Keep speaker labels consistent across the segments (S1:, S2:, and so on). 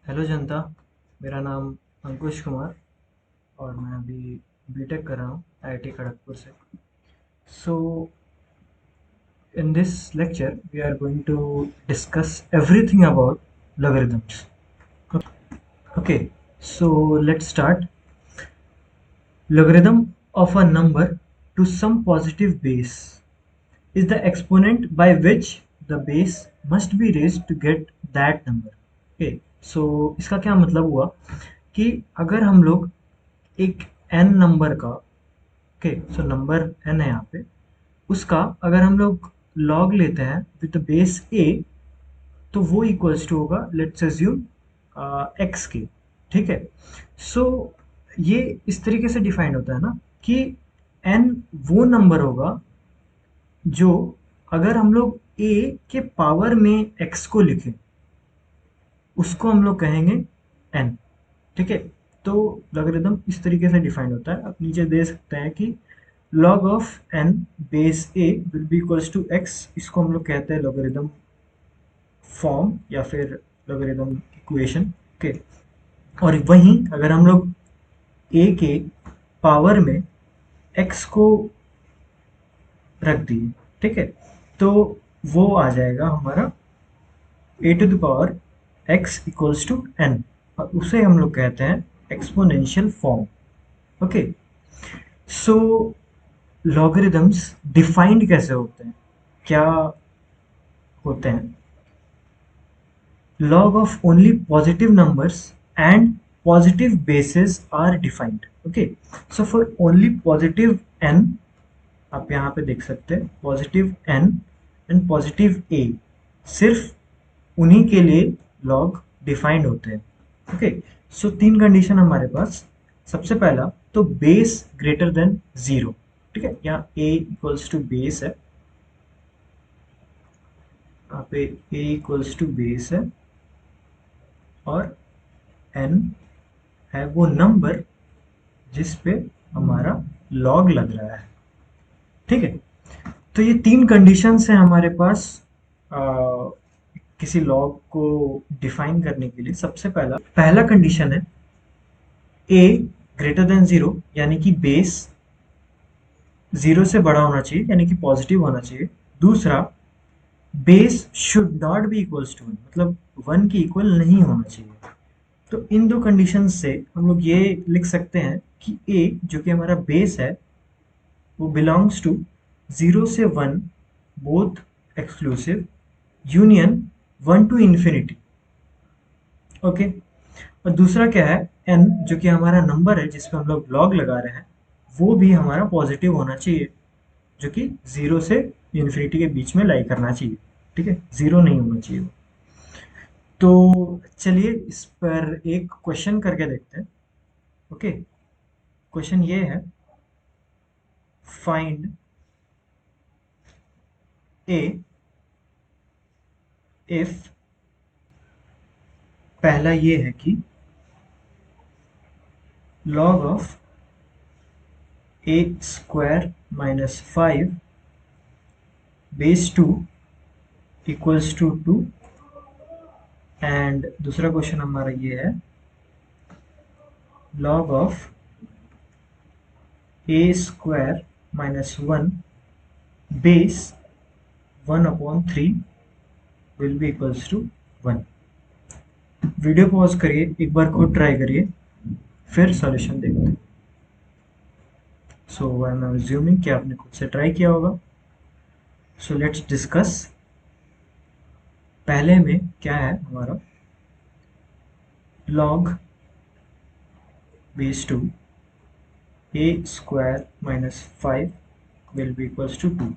S1: Hello जनता। मेरा नाम अंकुश कुमार और मैं अभी बीटेक कर रहा हूँ आईआईटी खड़गपुर से। So in this lecture we are going to discuss everything about logarithms. Okay, so let's start. Logarithm of a number to some positive base is the exponent by which the base must be raised to get that number. Okay, so इसका क्या मतलब हुआ कि अगर हम लोग एक n number का, ओके, सो नंबर n है यहाँ पे, उसका अगर हम लोग लॉग लेते हैं विद बेस a, तो वो इक्वल्स टू होगा, लेट्स अज्यूम, x के। ठीक है। सो ये इस तरीके से डिफाइंड होता है ना कि n वो नंबर होगा जो अगर हम लोग a के पावर में x को लिखें उसको हम लोग कहेंगे n। ठीक है। तो लॉगरिथम इस तरीके से डिफाइंड होता है। आप नीचे दे सकते हैं कि log of n base a will be equals to x। इसको हम लोग कहते हैं लॉगरिथम फॉर्म या फिर लॉगरिथम इक्वेशन। ओके। और वहीं अगर हम लोग a के पावर में x को रख दिए, ठीक है, तो वो आ जाएगा हमारा a to the power x equals to n, और उसे हम लोग कहते हैं exponential form. Okay. So logarithms defined कैसे होते हैं, क्या होते हैं? log of only positive numbers and positive bases are defined. Okay, so for only positive n, आप यहाँ पे देख सकते हैं positive n and positive a, सिर्फ उन्हीं के लिए log डिफाइंड होते हैं। ओके। सो तीन कंडीशन हमारे पास। सबसे पहला तो बेस ग्रेटर देन जीरो। ठीक है, यहाँ a इक्वल्स टू बेस है, यहाँ पे a इक्वल्स टू बेस है, और n है वो नंबर जिस पे हमारा लॉग लग रहा है। ठीक है। तो ये तीन कंडीशंस हैं हमारे पास किसी लॉग को डिफाइन करने के लिए। सबसे पहला कंडीशन है a ग्रेटर देन जीरो, यानी कि बेस जीरो से बड़ा होना चाहिए, यानी कि पॉजिटिव होना चाहिए। दूसरा, base should not be equals to one, मतलब वन की इक्वल नहीं होना चाहिए। तो इन दो कंडीशन से हम लोग ये लिख सकते हैं कि a जो कि हमारा बेस है वो बिलोंग्स टू जीरो से one, both exclusive, union one two infinity. Okay. और दूसरा क्या है, n जो कि हमारा नंबर है जिसपे हम लोग लॉग लगा रहे हैं, वो भी हमारा पॉजिटिव होना चाहिए, जो कि जीरो से इन्फिनिटी के बीच में लाई करना चाहिए। ठीक है, जीरो नहीं होना चाहिए। तो चलिए इस पर एक क्वेश्चन करके देखते हैं। ओके। क्वेश्चन ये है, फाइंड ए इफ, पहला ये है कि log of a square minus 5 base 2 equals to 2। And दूसरा क्वेश्चन हमारा ये है, log ऑफ a स्क्वायर माइनस 1 बेस 1/3 will be equals to 1। Video pause करिए, एक बार खुद ट्राई करिए, फिर सॉल्यूशन देखते हैं। सो आई एम अज्यूमिंग कि आपने खुद से ट्राई किया होगा। So let's discuss. पहले में क्या है हमारा, log base 2 a square minus 5 will be equals to 2।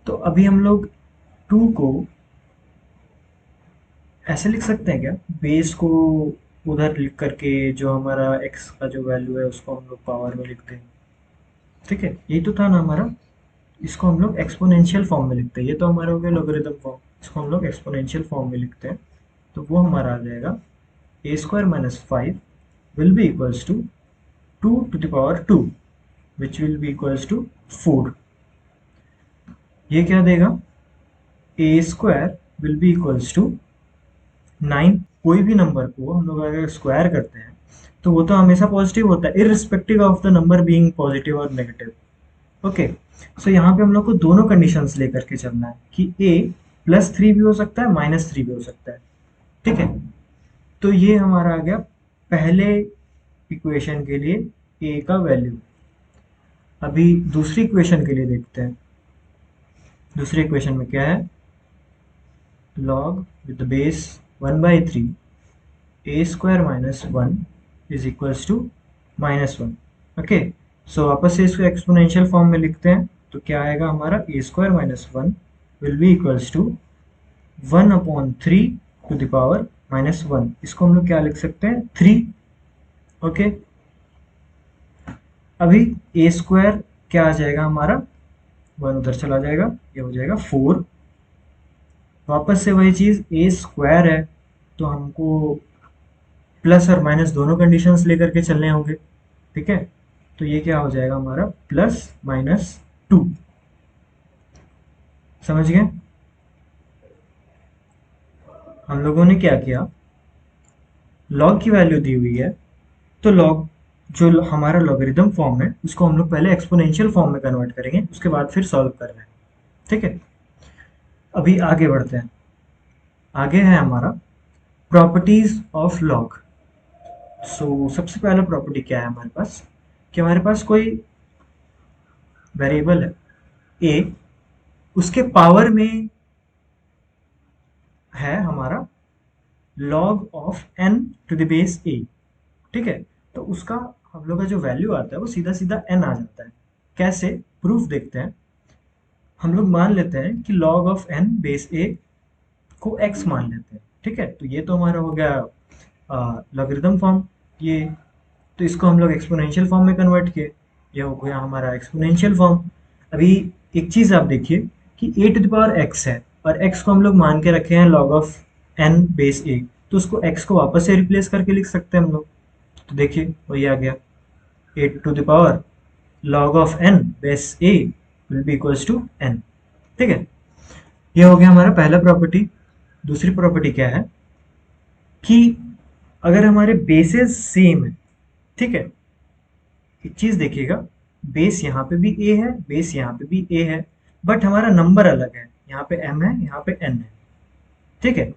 S1: तो अभी हम लोग 2 को ऐसे लिख सकते हैं क्या, बेस को उधर लिख करके जो हमारा x का जो वैल्यू है उसको हम लोग पावर में लिखते हैं। ठीक है, यही तो था ना हमारा। इसको हम लोग एक्सपोनेंशियल फॉर्म में लिखते हैं। ये तो हमारा हो गया लॉगरिथम फॉर्म, इसको हम लोग एक्सपोनेंशियल फॉर्म में लिखते हैं। तो वो हमारा आ जाएगा a square minus 5 will be equals to 2 to the power 2 which will be equals to 4। ये क्या देगा, a square will be equals to 9 कोई भी नंबर को हम लोग अगर स्क्वायर करते हैं तो वो तो हमेशा पॉजिटिव होता है, irrespective of the number being positive और नेगेटिव। ओके, सो यहाँ पे हम लोग को दोनों कंडीशंस लेकर के चलना है कि a +3 भी हो सकता है, -3 भी हो सकता है। ठीक है, तो ये हमारा आ गया पहले इक्वेशन के लिए a का वैल्यू। अभी दूसरी इक्वेशन के लिए देखते हैं। दूसरी इक्वेशन में क्या है, log with the base 1/3 a square minus 1 is equals to -1। Okay, सो वापस से इसको एक्सपोनेंशियल फॉर्म में लिखते हैं तो क्या आएगा हमारा, a square minus 1 will be equals to 1/3 to the power -1। इसको हम लोग क्या लिख सकते हैं, 3। ओके, अभी a स्क्वायर क्या आ जाएगा हमारा, 1 उधर चला जाएगा, ये हो जाएगा 4। वापस से वही चीज़, a स्क्वायर है तो हमको प्लस और माइनस दोनों कंडीशंस लेकर के चलने होंगे। ठीक है, तो ये क्या हो जाएगा हमारा, +-2। समझ गए? हम लोगों ने क्या किया, लॉग की वैल्यू दी हुई है तो लॉग जो हमारा लॉगरिदम फॉर्म है उसको हम लोग पहले एक्सपोनेंशियल फॉर्म में कन्वर्ट करेंगे, उसके बाद फिर सॉल्व कर रहे हैं। ठीक है, अभी आगे बढ़ते हैं। आगे है हमारा प्रॉपर्टीज ऑफ लॉग। सो सबसे पहला प्रॉपर्टी क्या है हमारे पास, कि हमारे पास कोई वेरिएबल है a, उसके पावर में है हमारा log of n to the base a। ठीक है, तो उसका हम लोग का जो वैल्यू आता है वो सीधा सीधा n आ जाता है। कैसे, प्रूफ देखते हैं। हम लोग मान लेते हैं कि log of n base a को x मान लेते हैं। ठीक है, तो ये तो हमारा हो गया लॉगरिदम फॉर्म। ये तो इसको हम लोग एक्सपोनेंशियल फॉर्म में कन्वर्ट किए, ये हो गया हमारा एक्सपोनेंशियल फॉर्म। अभी एक चीज़ आप देखिए कि a to the power x है और x को हम लोग मान के रखे हैं log of n base a, तो उसको x को वापस से रिप्लेस करके लिख सकते हैं हम लोग। तो देखिए वही आ गया, a to the power log of n base a will be equals to n। ठीक है, ये हो गया हमारा पहला प्रॉपर्टी। दूसरी प्रॉपर्टी क्या है कि अगर हमारे बेसेस सेम है, ठीक है, एक चीज देखिएगा, बेस यहाँ पे भी a है, बेस यहाँ पे भी a है, बट हमारा नंबर अलग है, यहाँ पे m है, यहाँ पे n है। ठीक है,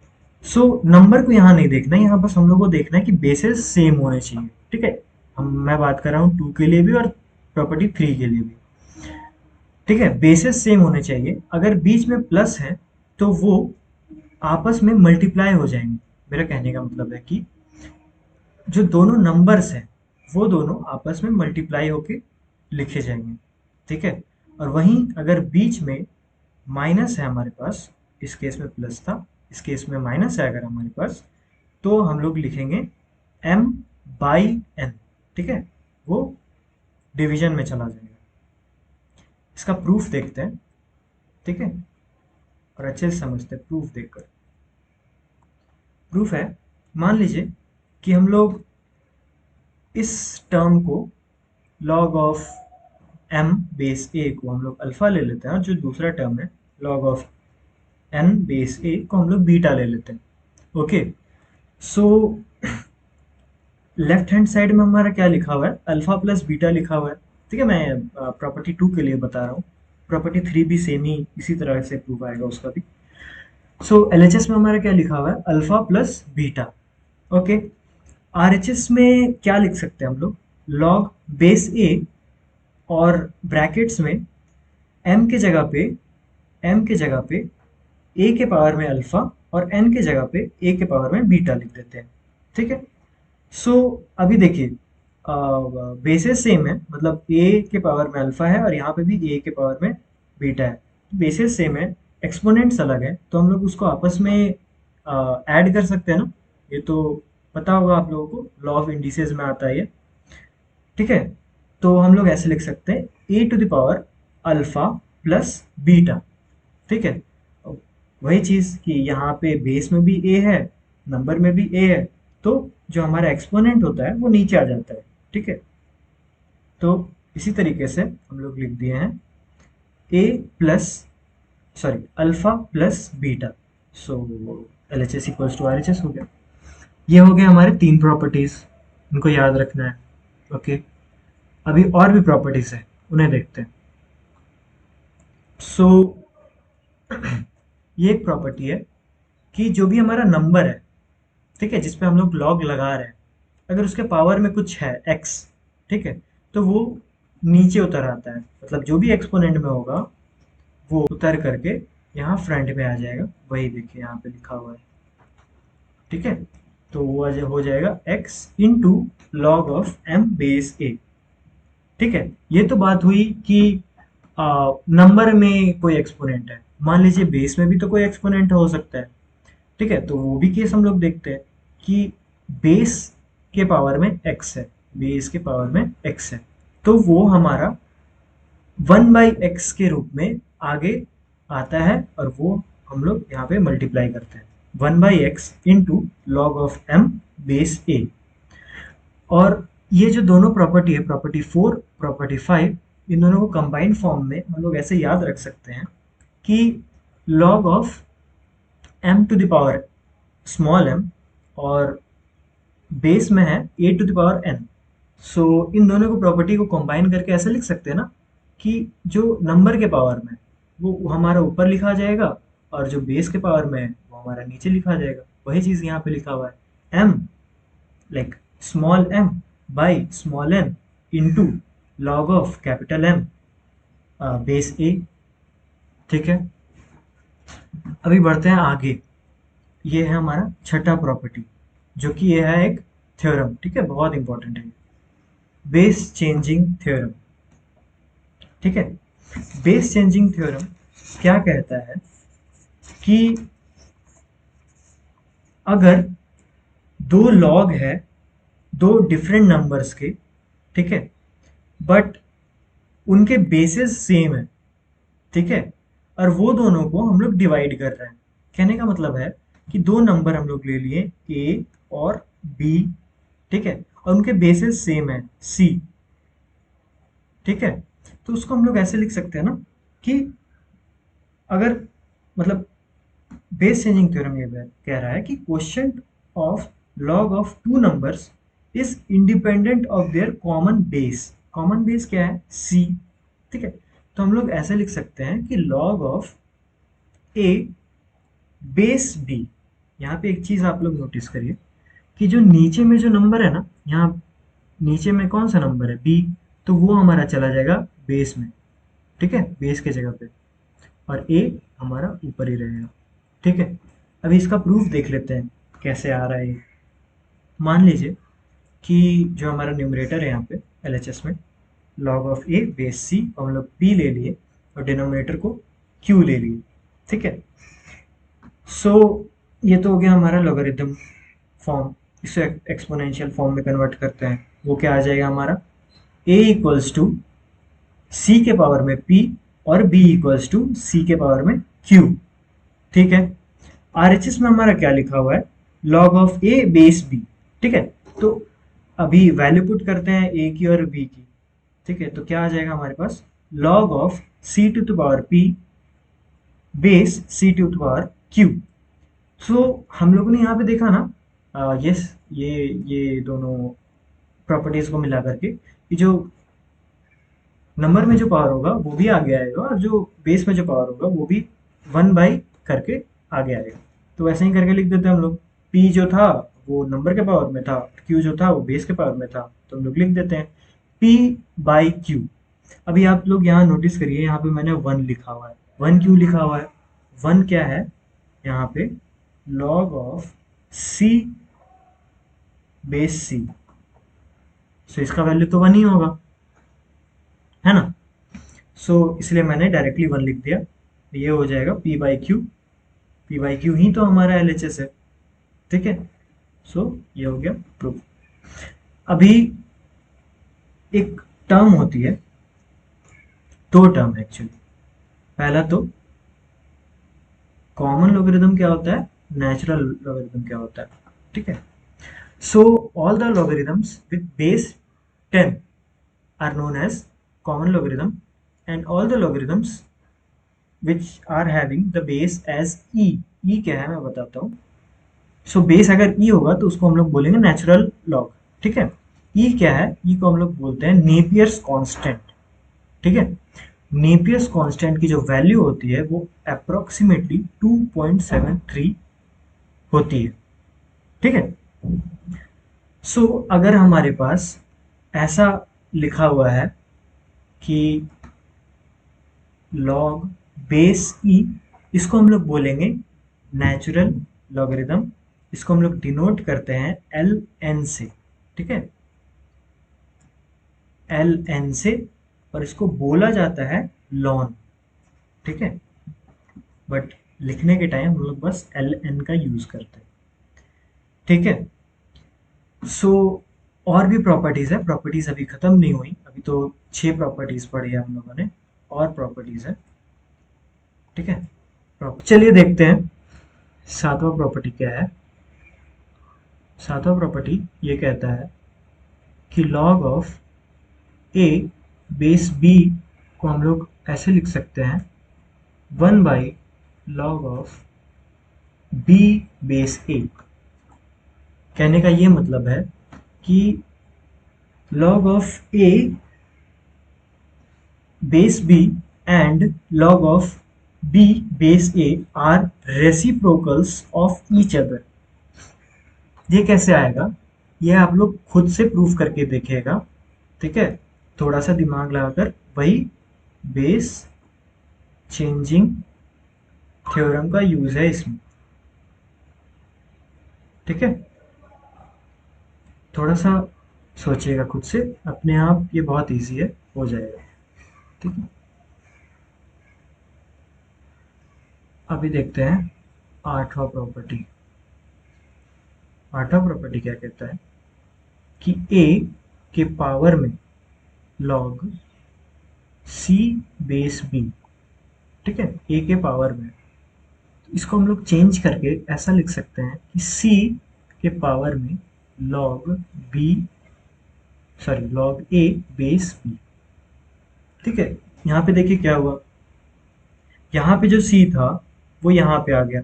S1: सो नंबर को यहाँ नहीं देखना है, यहाँ बस हम लोग को देखना है कि बेसेस सेम होने चाहिए। ठीक है, मैं बात कर रहा हूँ 2 के लिए भी और प्रॉपर्टी 3 के लिए भी। ठीक है, बेसेस सेम होने चाहिए। अगर बीच में प्लस है तो वो आपस में मल्टीप्लाई हो जाएंगे। मेरा कहने का मतलब है कि जो दोनों नंबर्स हैं वो दोनों आपस में मल्टीप्लाई होके लिखे जाएंगे। ठीक है, और वहीं अगर बीच में माइनस है हमारे पास, इस केस में प्लस था, इस केस में माइनस है अगर हमारे पास, तो हम लोग लिखेंगे m/n। ठीक है, वो डिवीजन में चला जाएगा। इसका प्रूफ देखते हैं। ठीक है, और अच्छे से समझते हैं प्रूफ देखकर। प्रूफ है, मान लीजिए कि हम लोग इस टर्म को log of m base a को हम लोग अल्फा ले लेते हैं और जो दूसरा टर्म है log of n base a को हम लोग बीटा ले लेते हैं। Okay, so left hand side में हमारा क्या लिखा हुआ है, अल्फा प्लस बीटा लिखा हुआ है। ठीक है, मैं प्रॉपर्टी 2 के लिए बता रहा हूँ, प्रॉपर्टी 3 भी सेम ही इसी तरह से प्रूफ आएगा उसका भी। सो एलएचएस में हमारा क्या लिखा हुआ है, alpha plus beta. Okay, RHS में क्या लिख सकते हैं हम लोग, log बेस a और ब्रैकेट्स में m के जगह पे a के पावर में अल्फा और n के जगह पे a के पावर में बीटा लिख देते हैं। ठीक है, सो अभी देखिए बेसिस सेम है, मतलब a के पावर में अल्फा है और यहाँ पे भी a के पावर में बीटा है। बेसिस सेम है, एक्सपोनेंट्स अलग है, तो हम लोग उसको आपस में ऐड कर सकते हैं ना। ये तो पता होगा आप लोगों को, लॉ ऑफ इंडिसेस में आता है ये। ठीक है, तो हम लोग ऐसे लिख सकते हैं a to the power alpha plus beta. ठीक है, वही चीज़ कि यहाँ पे बेस में भी a है, नंबर में भी a है, तो जो हमारा एक्सपोनेंट होता है वो नीचे आ जाता है। ठीक है, तो इसी तरीके से हम लोग लिख दिए हैं a plus alpha plus beta. So L H S equals to R H S हो गया। ये हो गए हमारे 3 प्रॉपर्टीज, इनको याद रखना है। ओके, अभी और भी प्रॉपर्टीज है, उन्हें देखते हैं। सो ये एक प्रॉपर्टी है कि जो भी हमारा नंबर है, ठीक है, जिस पे हम लोग लॉग लगा रहे हैं, अगर उसके पावर में कुछ है एक्स, ठीक है, तो वो नीचे उतर आता है। मतलब जो भी एक्सपोनेंट में होगा वो उतर करके यहाँ फ्रंट में आ जाएगा। वही देखिए यहाँ पे लिखा हुआ है, ठीक है। तो वो हो जाएगा x into log of m base a। ठीक है, ये तो बात हुई कि नंबर में कोई एक्सपोनेंट है। मान लीजिए बेस में भी तो कोई एक्सपोनेंट हो सकता है, ठीक है, तो वो भी केस हम लोग देखते हैं कि बेस के पावर में x है, बेस के पावर में x है, तो वो हमारा 1/x के रूप में आगे आता है, और वो हम लोग यहाँ पे मल्टीप्लाई करते हैं 1/x into log of m base a। और ये जो दोनों प्रॉपर्टी है, प्रॉपर्टी 4, प्रॉपर्टी 5, इन दोनों को कंबाइंड फॉर्म में हम लोग ऐसे याद रख सकते हैं कि log of m to the power small m और बेस में है a to the power n। So इन दोनों को प्रॉपर्टी को कंबाइन करके ऐसे लिख सकते हैं ना कि जो नंबर के पावर में वो हमारा ऊपर लिखा जाएगा, और जो बेस के पावर में है वो हमारा नीचे लिखा जाएगा। वही चीज़ यहाँ पे लिखा हुआ है, m like small m by small n into log of capital M base a। ठीक है, अभी बढ़ते हैं आगे। ये है हमारा छठा प्रॉपर्टी, जो कि ये है एक थ्योरम, ठीक है, बहुत इंपॉर्टेंट है, बेस चेंजिंग थ्योरम। ठीक है, बेस चेंजिंग थ्योरम क्या कहता है कि अगर दो लॉग है दो डिफरेंट नंबर्स के, ठीक है, बट उनके बेसिस सेम है, ठीक है, और वो दोनों को हम लोग डिवाइड कर रहे हैं। कहने का मतलब है कि दो नंबर हम लोग ले लिए a और b, ठीक है, और उनके बेसिस सेम है c, ठीक है, तो उसको हम लोग ऐसे लिख सकते हैं ना कि अगर, मतलब बेस चेंजिंग थ्योरम ये कह रहा है कि quotient of log of two numbers is independent of their common base. Common base क्या है, c, ठीक है, तो हम लोग ऐसे लिख सकते हैं कि log of a base b। यहाँ पे एक चीज आप लोग नोटिस करिए कि जो नीचे में जो नंबर है ना, यहाँ नीचे में कौन सा नंबर है, b, तो वो हमारा चला जाएगा बेस में, ठीक है, बेस के जगह पे, और a हमारा ऊपर ही रहेगा। ठीक है, अभी इसका प्रूफ देख लेते हैं कैसे आ रहा है ये। मान लीजिए कि जो हमारा न्यूमरेटर है यहाँ पे एलएचएस में, log of A base C, और हम लोग p ले लिए और डिनोमिनेटर को q ले लिए, ठीक है। सो ये तो हो गया हमारा लॉगरिथम फॉर्म। इसे एक्सपोनेंशियल फॉर्म में कन्वर्ट करते हैं, वो क्या आ जाएगा हमारा, a इक्वल्स टू सी के पावर में p और b इक्वल्स टू सी के पावर में q। ठीक है, आरएचएस में हमारा क्या लिखा हुआ है, log of A base B. ठीक है, तो अभी वैल्यू पुट करते हैं ए की और बी की। ठीक है, तो क्या आ जाएगा हमारे पास, log of C to the power P base C to the power Q. So हम लोगों ने यहाँ पे देखा ना, यस, ये दोनों प्रॉपर्टीज को मिला करके कि जो नंबर में जो पावर होगा वो भी आगे आएगा, और जो बेस में जो पावर होगा वो भी 1/, करके आगे आएगा। तो वैसे ही करके लिख देते हैं हम लोग, p जो था वो नंबर के पावर में था, q जो था वो बेस के पावर में था, तो हम लोग लिख देते हैं p/q। अभी आप लोग यहाँ नोटिस करिए, यहाँ पे मैंने 1 लिखा हुआ है। 1 क्यों लिखा हुआ है, 1 क्या है यहाँ पे, log of c base c, सो इसका वैल्यू तो 1 ही होगा, है ना। सो इसलिए मैंने डायरेक्टली 1 लिख दिया, ये हो जाएगा p/q। p/q ही तो हमारा एलएचएस है, ठीक है। सो ये हो गया प्रूफ। अभी एक टर्म होती है, दो टर्म एक्चुअली। पहला तो कॉमन लोगरिथम क्या होता है, नेचुरल लोगरिथम क्या होता है, ठीक है। So all the logarithms with base 10 are known as common logarithm, and all the logarithms which are having the base as e। e क्या है मैं बताता हूँ, सो बेस अगर ई होगा तो उसको हम लोग बोलेंगे नेचुरल लॉग, ठीक है। ई क्या है, ई को हम लोग बोलते हैं नेपियर्स कांस्टेंट, ठीक है। नेपियर्स कांस्टेंट की जो वैल्यू होती है वो अप्रोक्सीमेटली 2.73 होती है, ठीक है। सो अगर हमारे पास ऐसा लिखा हुआ है कि लॉग बेस ई, इसको हम लोग बोलेंगे नेचुरल लॉगरिथम। इसको हम लोग डिनोट करते हैं एल एन से, ठीक है, एल एन से। और इसको बोला जाता है लॉन, ठीक है। बट लिखने के टाइम हम लोग बस एल एन का यूज करते हैं, ठीक है। सो और भी प्रॉपर्टीज है, प्रॉपर्टीज अभी खत्म नहीं हुई, अभी तो 6 प्रॉपर्टीज पढ़ी है हम लोगों ने, और प्रॉपर्टीज है, ठीक है। चलिए देखते हैं सातवां प्रॉपर्टी क्या है। सातवां प्रॉपर्टी ये कहता है कि log of A base B को हम लोग ऐसे लिख सकते हैं 1/log ऑफ बी बेस ए। कहने का ये मतलब है कि log of a base b and log of b base a are reciprocals of each other। ये कैसे आएगा, ये आप लोग खुद से प्रूफ करके देखिएगा, ठीक है। थोड़ा सा दिमाग लगाकर, वही बेस चेंजिंग थ्योरम का यूज है इसमें, ठीक है। थोड़ा सा सोचिएगा खुद से, अपने आप ये बहुत इजी है, हो जाएगा, ठीक है। अभी देखते हैं आठवां प्रॉपर्टी। आठवां प्रॉपर्टी क्या कहता है कि a के पावर में log c बेस b, ठीक है, a के पावर में। तो इसको हम लोग चेंज करके ऐसा लिख सकते हैं कि c के पावर में log b, sorry log a base b, ठीक है। यहाँ पे देखिए क्या हुआ, यहाँ पे जो c था वो यहाँ पे आ गया,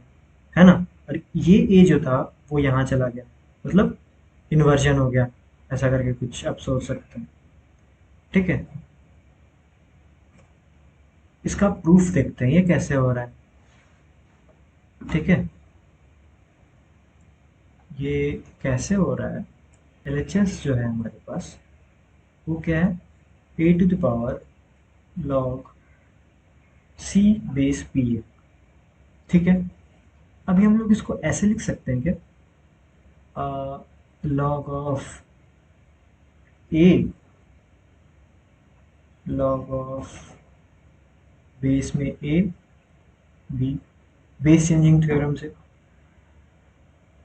S1: है ना, और ये a जो था वो यहाँ चला गया, मतलब इन्वर्जन हो गया, ऐसा करके कुछ आप सोच सकते हैं, ठीक है। इसका प्रूफ देखते हैं ये कैसे हो रहा है, ठीक है। ये कैसे हो रहा है, एलएचएस जो है हमारे पास वो क्या है, A to the power log C base P है, ठीक है। अभी हम लोग इसको ऐसे लिख सकते हैं क्या, log of A log of base में A B, base changing theorem से।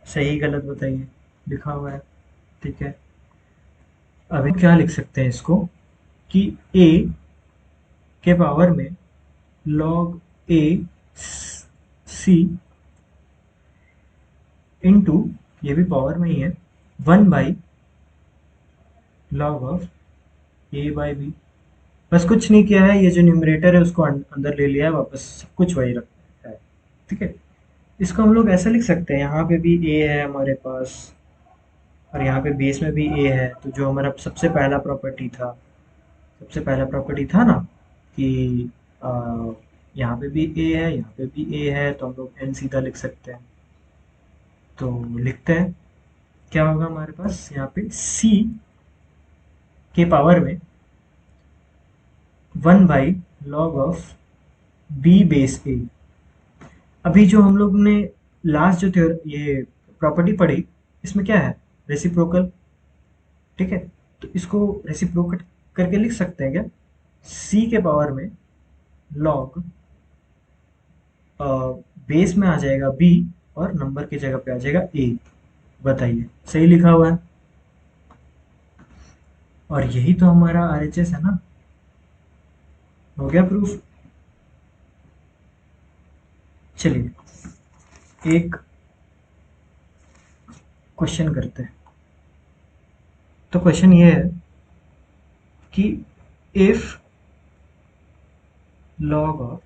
S1: सही गलत बताइए, लिखा हुआ है, ठीक है। अभी क्या लिख सकते हैं इसको कि a के पावर में log a c इंटू, ये भी पावर में ही है, 1/log of a by B. बस कुछ नहीं किया है, ये जो न्यूमरेटर है उसको अंदर ले लिया है वापस, सब कुछ वही रखा है, ठीक है। इसको हम लोग ऐसा लिख सकते हैं, यहाँ पे भी a है हमारे पास और यहाँ पे बेस में भी a है, तो जो हमारा सबसे पहला प्रॉपर्टी था, सबसे पहला प्रॉपर्टी था ना कि आ, यहाँ पे भी ए है, यहाँ पे भी ए है, तो हम लोग एन सीधा लिख सकते हैं। तो लिखते हैं क्या होगा हमारे पास, यहाँ पे सी के पावर में 1/log ऑफ बी बेस ए। अभी जो हम लोग ने लास्ट जो ये प्रॉपर्टी पढ़ी, इसमें क्या है, रेसिप्रोकल, ठीक है। तो इसको रेसिप्रोकल करके लिख सकते हैं क्या, सी के पावर में लॉग बेस में आ जाएगा बी और नंबर की जगह पे आ जाएगा ए। बताइए सही लिखा हुआ है, और यही तो हमारा आरएचएस है ना, हो गया प्रूफ। चलिए एक क्वेश्चन करते हैं। तो क्वेश्चन ये है कि if log of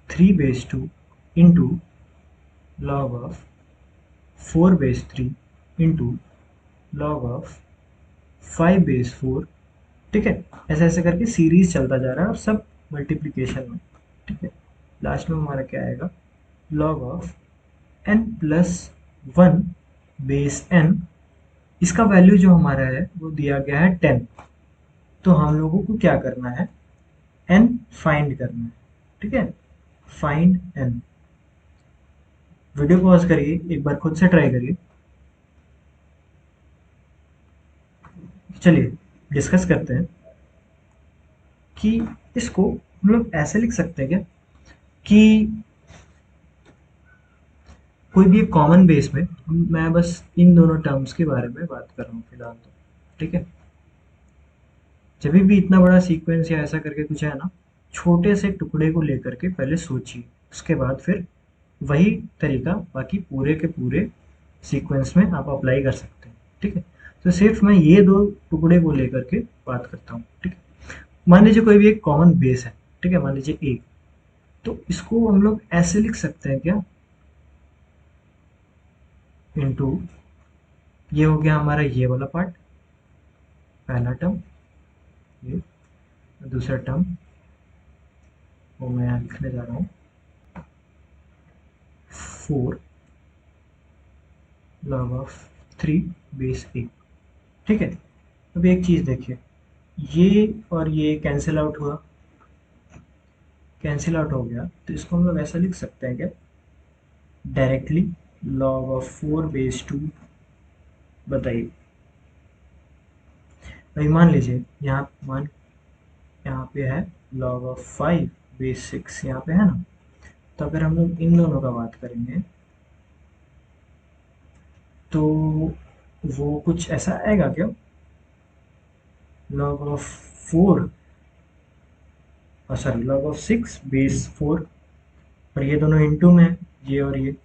S1: 3 base 2 into log of 4 base 3 into log of 5 base 4। ठीक है, ऐसे ऐसे करके सीरीज चलता जा रहा है और सब मल्टीप्लीकेशन में। ठीक है, लास्ट में हमारा क्या आएगा, log of n plus 1 base n। इसका वैल्यू जो हमारा है वो दिया गया है 10। तो हम लोगों को क्या करना है, n फाइंड करना है। ठीक है, फाइंड n। वीडियो पॉज करिए, एक बार खुद से ट्राई करिए। चलिए डिस्कस करते हैं कि इसको हम लोग ऐसे लिख सकते हैं क्या, कि कोई भी एक कॉमन बेस में, मैं बस इन दोनों टर्म्स के बारे में बात कर रहा हूँ फिलहाल तो। ठीक है, जब भी इतना बड़ा सीक्वेंस या ऐसा करके कुछ है ना, छोटे से टुकड़े को लेकर के पहले सोचिए, उसके बाद फिर वही तरीका बाकी पूरे के पूरे सीक्वेंस में आप अप्लाई कर सकते हैं। ठीक है, तो सिर्फ मैं ये दो टुकड़े को लेकर के बात करता हूँ। ठीक है, मान लीजिए कोई भी एक कॉमन बेस है। ठीक है, मान लीजिए एक, तो इसको हम लोग ऐसे लिख सकते हैं क्या, इनटू, ये हो गया हमारा ये वाला पार्ट, पहला टर्म, ये दूसरा टर्म वो मैं यहाँ लिखने जा रहा हूँ, 4 लॉग ऑफ 3 बेस 8। ठीक है, अब एक चीज़ देखिए, ये और ये कैंसिल आउट हुआ, कैंसिल आउट हो गया, तो इसको हम लोग ऐसा लिख सकते हैं क्या, डायरेक्टली लॉग ऑफ 4 बेस 2। बताइए भाई, मान लीजिए यहाँ पे है लॉग ऑफ 5 बेस 6, यहाँ पे है ना। तो अगर हम लोग इन दोनों का बात करेंगे तो वो कुछ ऐसा आएगा क्या, log of 4, sorry log of 6 base 4, और ये दोनों इनटू में है, ये और ये।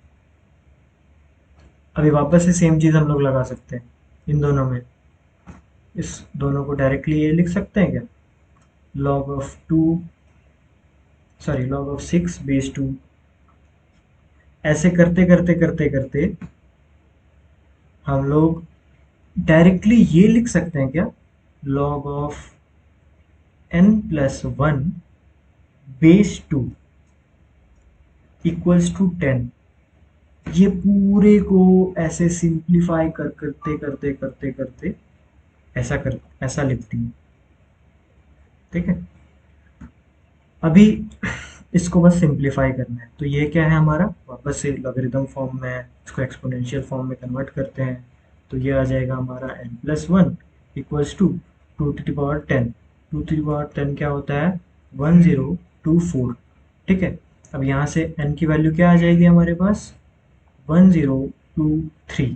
S1: अभी वापस से सेम चीज़ हम लोग लगा सकते हैं इन दोनों में, इस दोनों को डायरेक्टली ये लिख सकते हैं क्या, log of 2, sorry log of 6 base 2। ऐसे करते करते करते करते हम लोग डायरेक्टली ये लिख सकते हैं क्या, log of n plus 1 base 2 equals to 10। ये पूरे को ऐसे सिंप्लीफाई करते करते करते करते ऐसा लिखती हूँ। ठीक है, अभी इसको बस सिंप्लीफाई करना है, तो ये क्या है हमारा, वापस से लॉगरिथम फॉर्म में इसको एक्सपोनेंशियल फॉर्म में कन्वर्ट करते हैं। तो ये आ जाएगा हमारा n plus 1 equals to 2 to the power 10। 2 to the power 10 क्या होता है, 1024। ठीक है, अब यहाँ से n की वैल्यू क्या आ जाएगी हमारे पास, 1023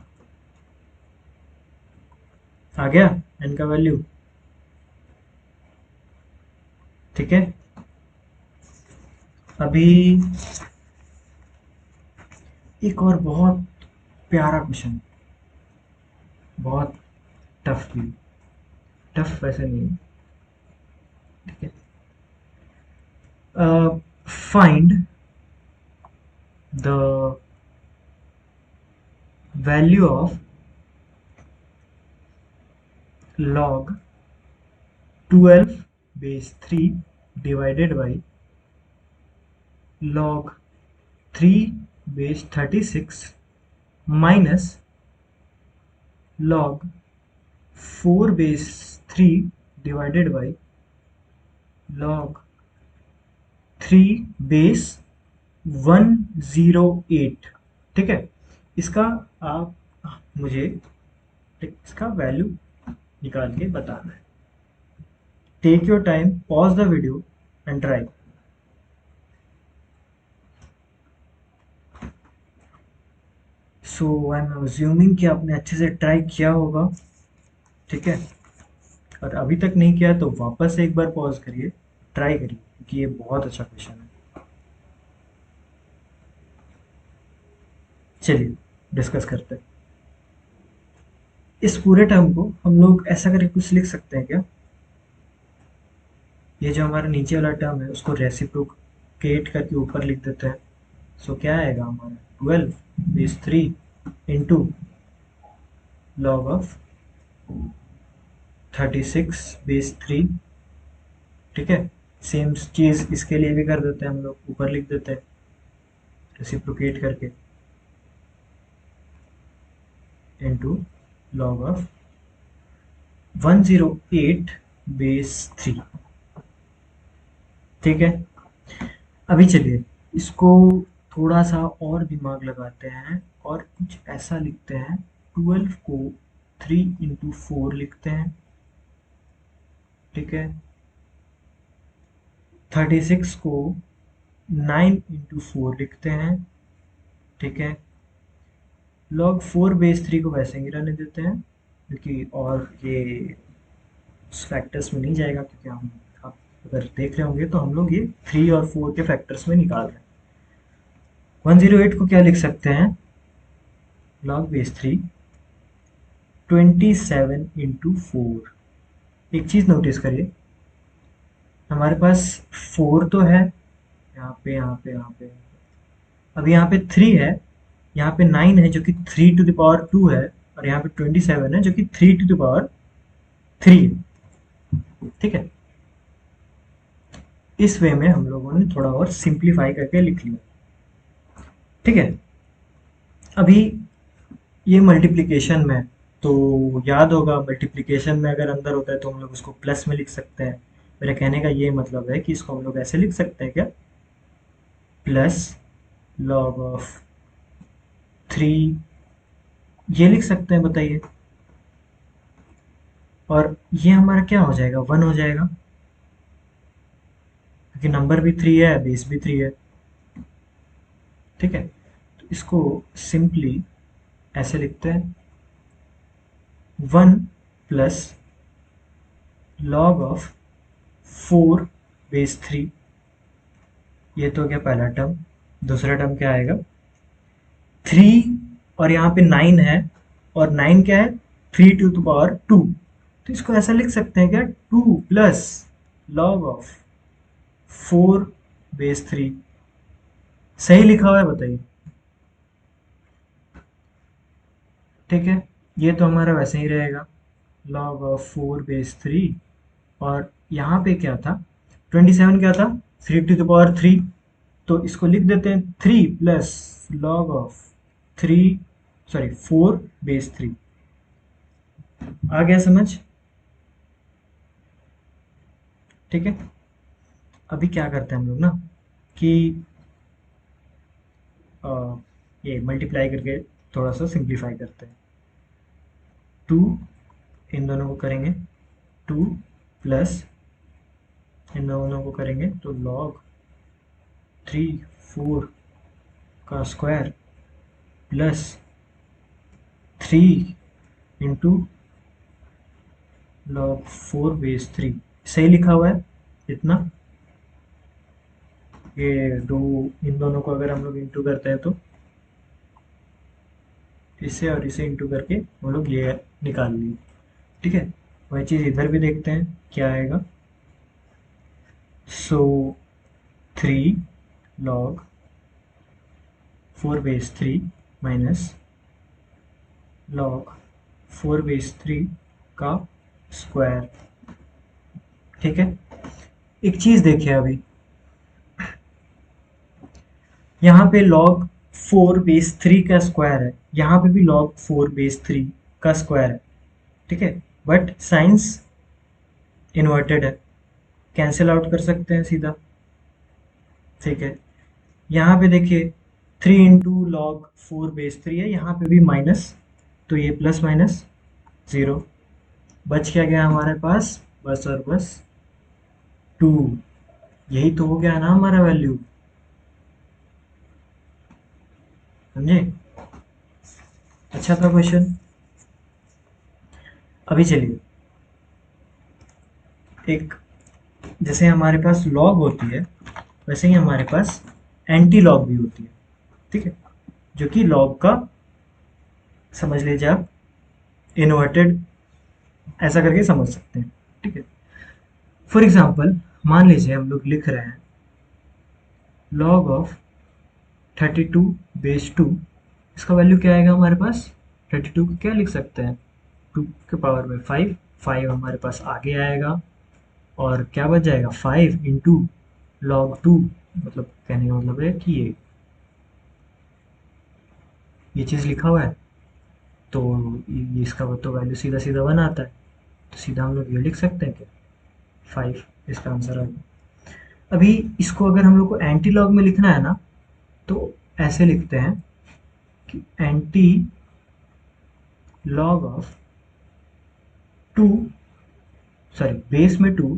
S1: आ गया n का वैल्यू। ठीक है, अभी एक और बहुत प्यारा क्वेश्चन, बहुत टफ भी, टफ वैसे नहीं। ठीक है, find the value of log 12 base 3 divided by log 3 base 36 minus log 4 base 3 divided by log 3 base 108। ठीक है, इसका आप मुझे इसका वैल्यू निकाल के बताना है। Take your time, pause the video and try. So I am assuming कि आपने अच्छे से ट्राई किया होगा। ठीक है, और अभी तक नहीं किया तो वापस से एक बार पॉज करिए, ट्राई करिए, क्योंकि ये बहुत अच्छा क्वेश्चन है। चलिए डिस्कस करते हैं। इस पूरे टर्म को हम लोग ऐसा करके कुछ लिख सकते हैं क्या, ये जो हमारा नीचे वाला टर्म है उसको रेसिप्रोकेट करके ऊपर लिख देते हैं। सो क्या आएगा हमारा, 12 बेस 3 इंटू लॉग ऑफ 36/3। ठीक है, सेम चीज इसके लिए भी कर देते हैं हम लोग, ऊपर लिख देते हैं रेसिप्रोकेट करके, इंटू लॉग ऑफ 108/3। ठीक है, अभी चलिए इसको थोड़ा सा और दिमाग लगाते हैं और कुछ ऐसा लिखते हैं, 12 को 3 × 4 लिखते हैं। ठीक है, 36 को 9 × 4 लिखते हैं। ठीक है, log 4/3 को वैसे ही रहने देते हैं क्योंकि और ये फैक्टर्स में नहीं जाएगा, क्योंकि हम आप अगर देख रहे होंगे तो हम लोग ये 3 और 4 के फैक्टर्स में निकाल रहे हैं। 108 को क्या लिख सकते हैं, log/3 27 × 4। एक चीज़ नोटिस करिए, हमारे पास 4 तो है यहाँ पे, यहाँ पे, यहाँ पे, अब यहाँ पे 3 है, यहाँ पे 9 है जो कि 3⁻2 है, और यहाँ पे 27 है जो कि 3⁻3 है। ठीक है, इस वे में हम लोगों ने थोड़ा और सिंप्लीफाई करके लिख लिया। ठीक है, अभी ये मल्टीप्लिकेशन में, तो याद होगा मल्टीप्लिकेशन में अगर अंदर होता है तो हम लोग उसको प्लस में लिख सकते हैं। मेरे कहने का ये मतलब है कि इसको हम लोग ऐसे लिख सकते हैं क्या, प्लस लॉग ऑफ 3, ये लिख सकते हैं, बताइए। और ये हमारा क्या हो जाएगा, 1 हो जाएगा, क्योंकि नंबर भी 3 है, बेस भी 3 है। ठीक है, तो इसको सिंपली ऐसे लिखते हैं, 1 प्लस लॉग ऑफ 4/3। ये तो क्या पहला टर्म, दूसरा टर्म क्या आएगा, 3, और यहाँ पे 9 है, और 9 क्या है, 3⁻2। तो इसको ऐसा लिख सकते हैं क्या, 2 प्लस लॉग ऑफ 4/3। सही लिखा हुआ है, बताइए। ठीक है, ये तो हमारा वैसे ही रहेगा, log ऑफ 4/3, और यहाँ पे क्या था, 27 क्या था, 3⁻3। तो इसको लिख देते हैं 3 प्लस लॉग ऑफ 4/3। आ गया समझ। ठीक है, अभी क्या करते हैं हम लोग ना कि ये मल्टीप्लाई करके थोड़ा सा सिंप्लीफाई करते हैं। 2, इन दोनों को करेंगे 2 प्लस इन दोनों को करेंगे तो log 3/4 का स्क्वायर प्लस 3 इंटू log 4/3। सही लिखा हुआ है इतना। ये दो, इन दोनों को अगर हम लोग इंटू करते हैं तो इसे और इसे इंटू करके हम लोग ये निकाल लिए। ठीक है, वही चीज़ इधर भी देखते हैं क्या आएगा। सो 3 log 4/3 माइनस log 4/3 का स्क्वायर। ठीक है, एक चीज़ देखिए, अभी यहाँ पे log 4/3 का स्क्वायर है, यहाँ पे भी log 4/3 का स्क्वायर है। ठीक है, बट साइंस इन्वर्टेड है, कैंसिल आउट कर सकते हैं सीधा। ठीक है, यहाँ पे देखिए 3 इंटू लॉग 4/3 है, यहाँ पे भी माइनस, तो ये प्लस माइनस 0, बच क्या गया हमारे पास, बस और बस 2। यही तो हो गया ना हमारा वैल्यू, समझे। अच्छा था क्वेश्चन। अभी चलिए, एक जैसे हमारे पास लॉग होती है वैसे ही हमारे पास एंटी लॉग भी होती है। ठीक है, जो कि लॉग का समझ लीजिए आप इन्वर्टेड, ऐसा करके समझ सकते हैं। ठीक है, फॉर एग्जाम्पल मान लीजिए हम लोग लिख रहे हैं log ऑफ 32/2 इसका वैल्यू क्या आएगा हमारे पास, 32 को क्या लिख सकते हैं, 2 के पावर में 5, 5 हमारे पास आगे आएगा और क्या बच जाएगा 5 इंटू लॉग 2, मतलब कहने का मतलब है कि ये चीज़ लिखा हुआ है, तो इसका वो तो वैल्यू सीधा सीधा 1 आता है, तो सीधा हम लोग ये लिख सकते हैं कि 5 इसका आंसर आ गया। अभी इसको अगर हम लोग को एंटी लॉग में लिखना है ना, तो ऐसे लिखते हैं कि anti log of 2, sorry base में 2,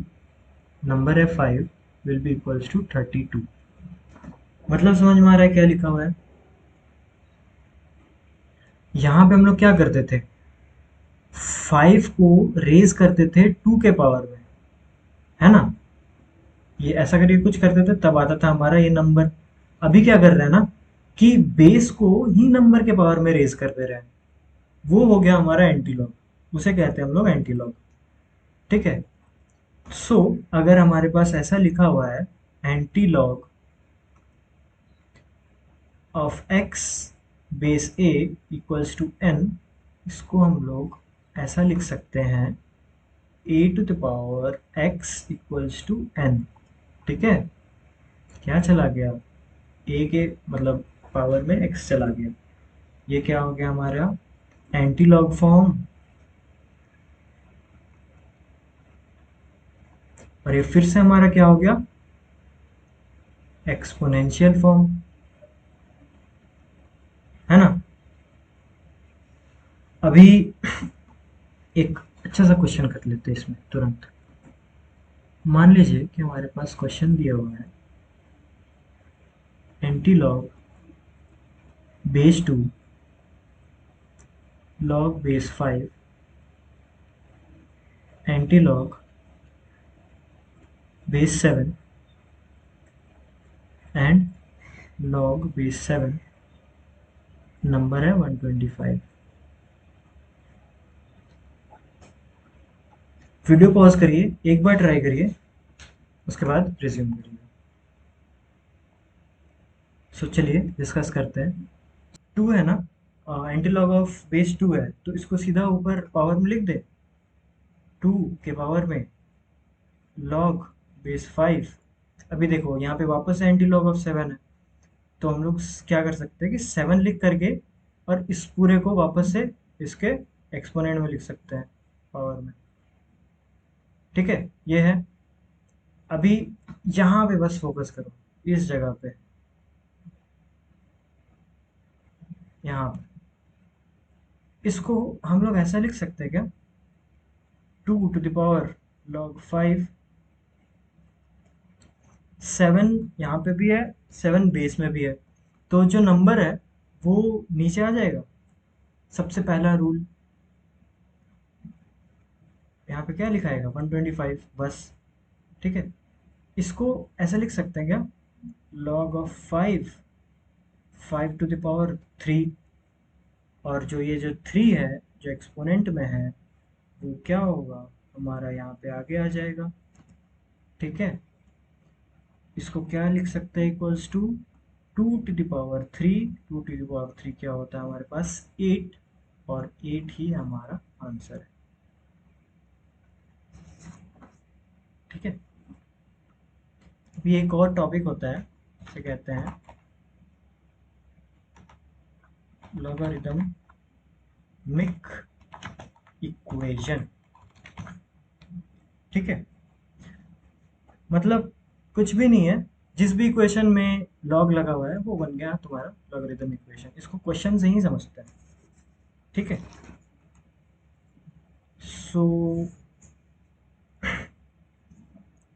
S1: नंबर है 5, विल बी इक्वल्स टू 32। मतलब समझ में आ रहा है क्या लिखा हुआ है। यहाँ पे हम लोग क्या करते थे, 5 को रेज करते थे 2 के पावर में, है ना, ये ऐसा करके कुछ करते थे तब आता था हमारा ये नंबर। अभी क्या कर रहे हैं ना कि बेस को ही नंबर के पावर में रेज कर दे रहे हैं, वो हो गया हमारा एंटी लॉग, उसे कहते हैं हम लोग एंटी लॉग। ठीक है, सो अगर हमारे पास ऐसा लिखा हुआ है anti log of x base A equals to N, इसको हम लोग ऐसा लिख सकते हैं A to the power x equals to N. ठीक है, क्या चला गया, ए के मतलब पावर में एक्स चला गया, ये क्या हो गया हमारा एंटी लॉग फॉर्म, और ये फिर से हमारा क्या हो गया एक्सपोनेंशियल फॉर्म, है ना। अभी एक अच्छा सा क्वेश्चन कर लेते हैं इसमें तुरंत। मान लीजिए कि हमारे पास क्वेश्चन दिया हुआ है anti log base 2 log base 5 anti log base 7 and log base 7, number है 125। वीडियो पॉज करिए, एक बार ट्राई करिए, उसके बाद रिज्यूम करिए। सो चलिए डिस्कस करते हैं। 2 है ना, एंटी लॉग ऑफ बेस 2 है, तो इसको सीधा ऊपर पावर में लिख दे, 2 के पावर में लॉग बेस 5। अभी देखो यहाँ पे वापस से एंटी लॉग ऑफ 7 है, तो हम लोग क्या कर सकते हैं कि 7 लिख करके और इस पूरे को वापस से इसके एक्सपोनेंट में लिख सकते हैं पावर में। ठीक है, ये है। अभी यहाँ पे बस फोकस करो, इस जगह पे, यहाँ पे इसको हम लोग ऐसा लिख सकते हैं क्या, 2 टू द पावर लॉग 5, 7 यहाँ पे भी है, 7 बेस में भी है, तो जो नंबर है वो नीचे आ जाएगा। सबसे पहला रूल यहाँ पे क्या लिखाएगा 125 बस। ठीक है, इसको ऐसा लिख सकते हैं क्या, log of 5, 5 to the power 3, और जो ये जो 3 है जो एक्सपोनेंट में है वो क्या होगा हमारा यहाँ पे आगे आ जाएगा। ठीक है, इसको क्या लिख सकते हैं equals to 2 to the power 3, 2 to the power 3 क्या होता है हमारे पास 8, और 8 ही हमारा आंसर है। ठीक है, अभी एक और टॉपिक होता है, इसे कहते हैं लॉगरिदमिक इक्वेशन। ठीक है, मतलब कुछ भी नहीं है, जिस भी इक्वेशन में लॉग लगा हुआ है वो बन गया तुम्हारा लॉगरिदम इक्वेशन, इसको क्वेश्चन से ही समझते हैं। ठीक है, सो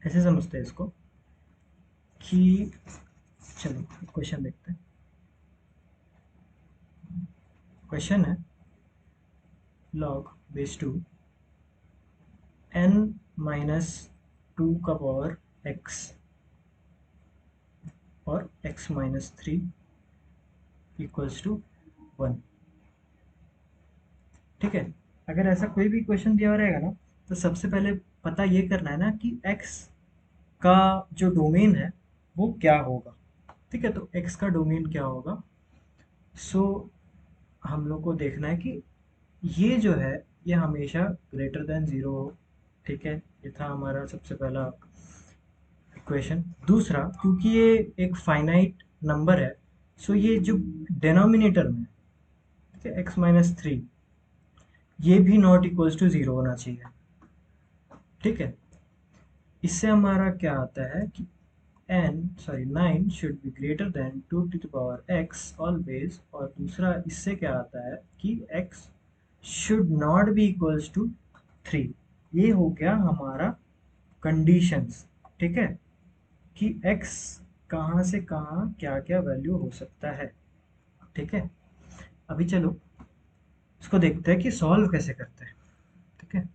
S1: ऐसे समझते हैं इसको कि, चलो क्वेश्चन देखते हैं। क्वेश्चन है लॉग बेस 2 n माइनस 2 का पावर x और x माइनस 3 इक्वल्स टू 1। ठीक है, अगर ऐसा कोई भी क्वेश्चन दिया रहेगा ना, तो सबसे पहले पता ये करना है ना कि x का जो डोमेन है वो क्या होगा। ठीक है, तो x का डोमेन क्या होगा, सो हम लोग को देखना है कि ये जो है ये हमेशा ग्रेटर देन ज़ीरो हो। ठीक है, ये था हमारा सबसे पहला इक्वेशन। दूसरा, क्योंकि ये एक फाइनाइट नंबर है, सो ये जो डिनोमिनेटर में, ठीक है, x-3, ये भी नॉट इक्वल्स टू ज़ीरो होना चाहिए। ठीक है, इससे हमारा क्या आता है कि 9 should be greater than 2 to the power x always. और दूसरा इससे क्या आता है कि x should not be equals to 3। ये हो गया हमारा कंडीशंस। ठीक है, कि x कहाँ से कहाँ क्या क्या वैल्यू हो सकता है। ठीक है, अभी चलो इसको देखते हैं कि सॉल्व कैसे करते हैं। ठीक है,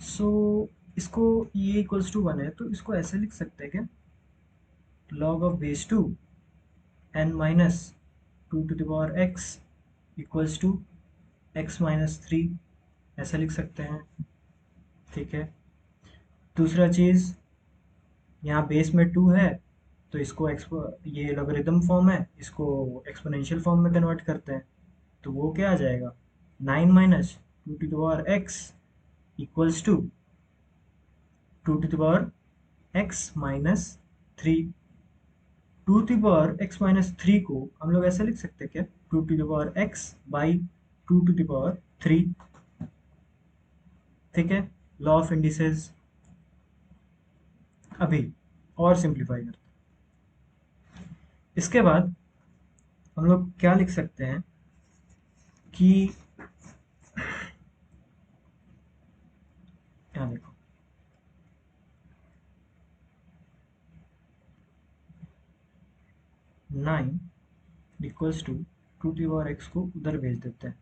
S1: सो इसको ये इक्वल्स टू 1 है तो इसको ऐसे लिख सकते हैं क्या, log of base 2 n minus 2 to the power x equals to x-3, ऐसा लिख सकते हैं। ठीक है, दूसरा चीज़, यहाँ बेस में 2 है तो इसको ये लॉगरिथम फॉर्म है, इसको एक्सपोनेंशियल फॉर्म में कन्वर्ट करते हैं तो वो क्या आ जाएगा, 9 minus 2 to the power x equals to 2 to the power x-3। 2 to the power x-3 को हम लोग ऐसा लिख सकते हैं क्या, 2 to the power x/2 to the power 3। ठीक है, लॉ ऑफ इंडिसेस। अभी और सिंप्लीफाई करते हैं। इसके बाद हम लोग क्या लिख सकते हैं कि यहाँ देखो, 9 equals to 2 to the power x को उधर भेज देते हैं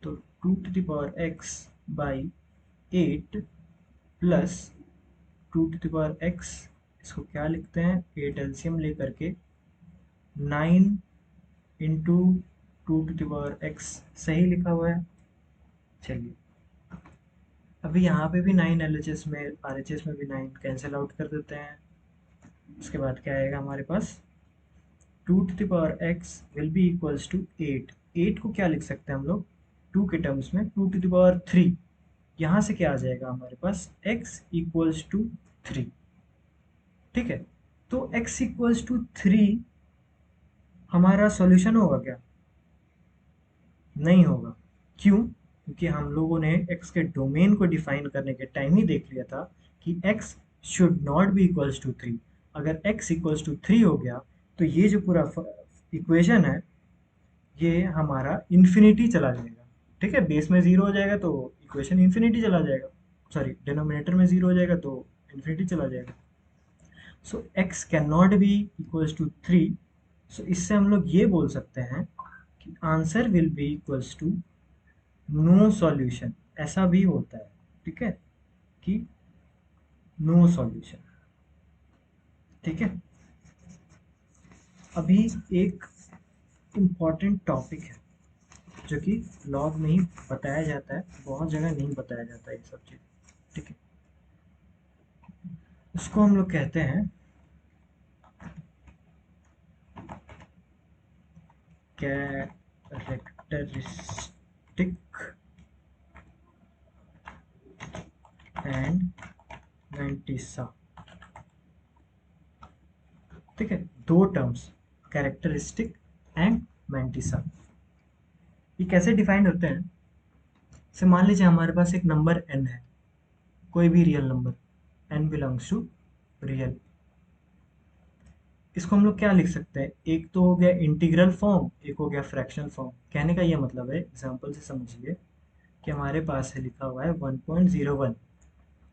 S1: तो 2 to the power x/8 plus 2 to the power x, इसको क्या लिखते हैं, 8 एलसीएम लेकर के 9 into 2 to the power x, सही लिखा हुआ है। चलिए, अभी यहाँ पे भी 9 एलएचएस में, आरएचएस में भी 9 कैंसिल आउट कर देते हैं। उसके बाद क्या आएगा हमारे पास, 2 to the power x will be equals to 8। 8 को क्या लिख सकते हैं हम लोग 2 के टर्म्स में, 2 to the power 3। यहाँ से क्या आ जाएगा हमारे पास, x इक्वल्स टू 3। ठीक है, तो x इक्वल्स टू 3 हमारा सॉल्यूशन होगा क्या, नहीं होगा। क्यों, क्योंकि हम लोगों ने x के डोमेन को डिफाइन करने के टाइम ही देख लिया था कि x should not be equals to 3। अगर x इक्वल्स टू 3 हो गया तो ये जो पूरा इक्वेशन है ये हमारा इन्फिनिटी चला जाएगा। ठीक है, बेस में 0 हो जाएगा तो इक्वेशन इन्फिनिटी चला जाएगा, सॉरी डिनोमिनेटर में 0 हो जाएगा तो इन्फिनिटी चला जाएगा। So x can not be equals to 3। So इससे हम लोग ये बोल सकते हैं कि answer will be equals to no solution. ऐसा भी होता है, ठीक है, कि नो सॉल्यूशन। ठीक है, अभी एक इम्पॉर्टेंट टॉपिक है जो कि लॉग में ही बताया जाता है, बहुत जगह नहीं बताया जाता है ये सब चीज़। ठीक है, उसको हम लोग कहते हैं कैरेक्टरिस्टिक एंड मैंटिसा। ठीक है, दो टर्म्स, कैरेक्टरिस्टिक एंड मैंटिसा। ये कैसे डिफाइंड होते हैं, से मान लीजिए हमारे पास एक नंबर n है, कोई भी real number, n belongs to real. इसको हम लोग क्या लिख सकते हैं, एक तो हो गया इंटीग्रल फॉर्म, एक हो गया फ्रैक्शनल फॉर्म। कहने का ये मतलब है, एग्जांपल से समझिए कि हमारे पास है लिखा हुआ है 1.01,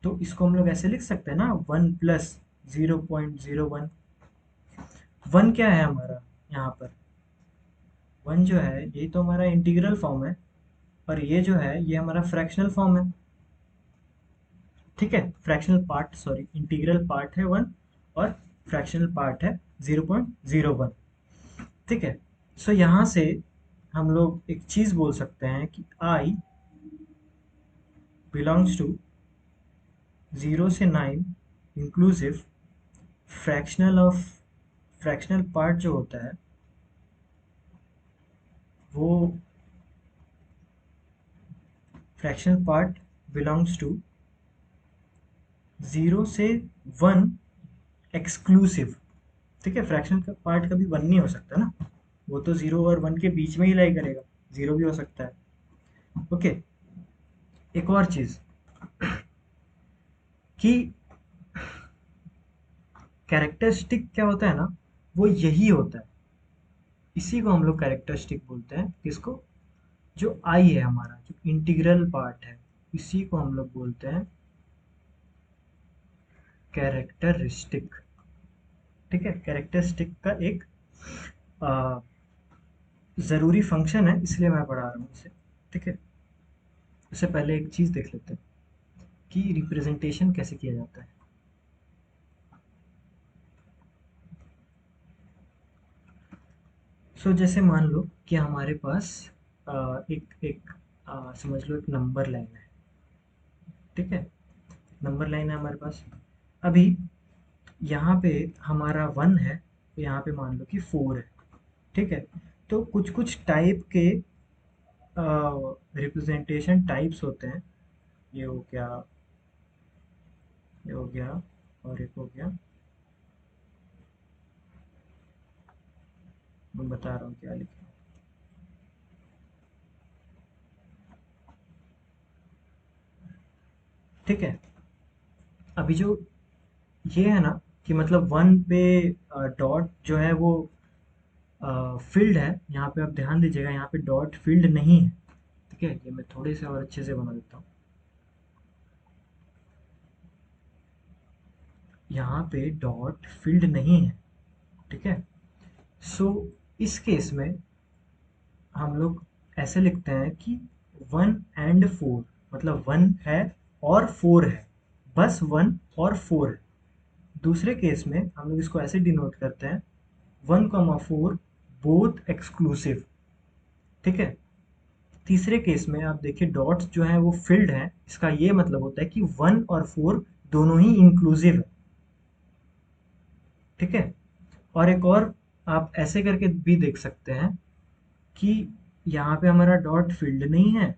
S1: तो इसको हम लोग ऐसे लिख सकते हैं ना, 1 प्लस 0.01। 1 क्या है हमारा यहाँ पर, 1 जो है ये तो हमारा इंटीग्रल फॉर्म है, और ये जो है ये हमारा फ्रैक्शनल फॉर्म है। ठीक है, fractional part, sorry integral part है 1 और फ्रैक्शनल पार्ट है 0.01। ठीक है, सो यहाँ से हम लोग एक चीज़ बोल सकते हैं कि i बिलोंग्स टू 0 से 9 inclusive fractional of, fractional part जो होता है वो फ्रैक्शनल पार्ट बिलोंग्स टू 0 से 1 एक्सक्लूसिव। ठीक है, फ्रैक्शन का पार्ट कभी 1 नहीं हो सकता ना, वो तो 0 और 1 के बीच में ही लाई करेगा, 0 भी हो सकता है। ओके, एक और चीज़ कि कैरेक्टरिस्टिक क्या होता है ना, वो यही होता है, इसी को हम लोग कैरेक्टरिस्टिक बोलते हैं। किसको? जो आई है हमारा, जो इंटीग्रल पार्ट है, इसी को हम लोग बोलते हैं कैरेक्टरिस्टिक। ठीक है, कैरेक्टरिस्टिक का एक ज़रूरी फंक्शन है, इसलिए मैं पढ़ा रहा हूँ इसे। ठीक है, उससे पहले एक चीज़ देख लेते हैं कि रिप्रेजेंटेशन कैसे किया जाता है। जैसे मान लो कि हमारे पास एक एक समझ लो एक नंबर लाइन है। ठीक है, नंबर लाइन है हमारे पास। अभी यहाँ पे हमारा 1 है, तो यहाँ पे मान लो कि 4 है। ठीक है, तो कुछ कुछ टाइप के रिप्रेजेंटेशन टाइप्स होते हैं। ये हो गया, ये हो गया, और एक हो गया, मैं बता रहा हूँ क्या लिखा। ठीक है, अभी जो ये है ना, कि मतलब 1 पे डॉट जो है वो फील्ड है, यहाँ पे आप ध्यान दीजिएगा, यहाँ पे डॉट फील्ड नहीं है। ठीक है, ये मैं थोड़े से और अच्छे से बना देता हूँ। यहाँ पे डॉट फील्ड नहीं है। ठीक है, सो इस केस में हम लोग ऐसे लिखते हैं कि 1 and 4, मतलब 1 है और 4 है, बस 1 और 4 है। दूसरे केस में हम लोग इसको ऐसे डिनोट करते हैं, 1, 4 बोथ एक्सक्लूसिव। ठीक है, तीसरे केस में आप देखिए डॉट्स जो है वो फिल्ड है, इसका ये मतलब होता है कि 1 और 4 दोनों ही इंक्लूसिव है। ठीक है, और एक और आप ऐसे करके भी देख सकते हैं कि यहाँ पे हमारा डॉट फील्ड नहीं है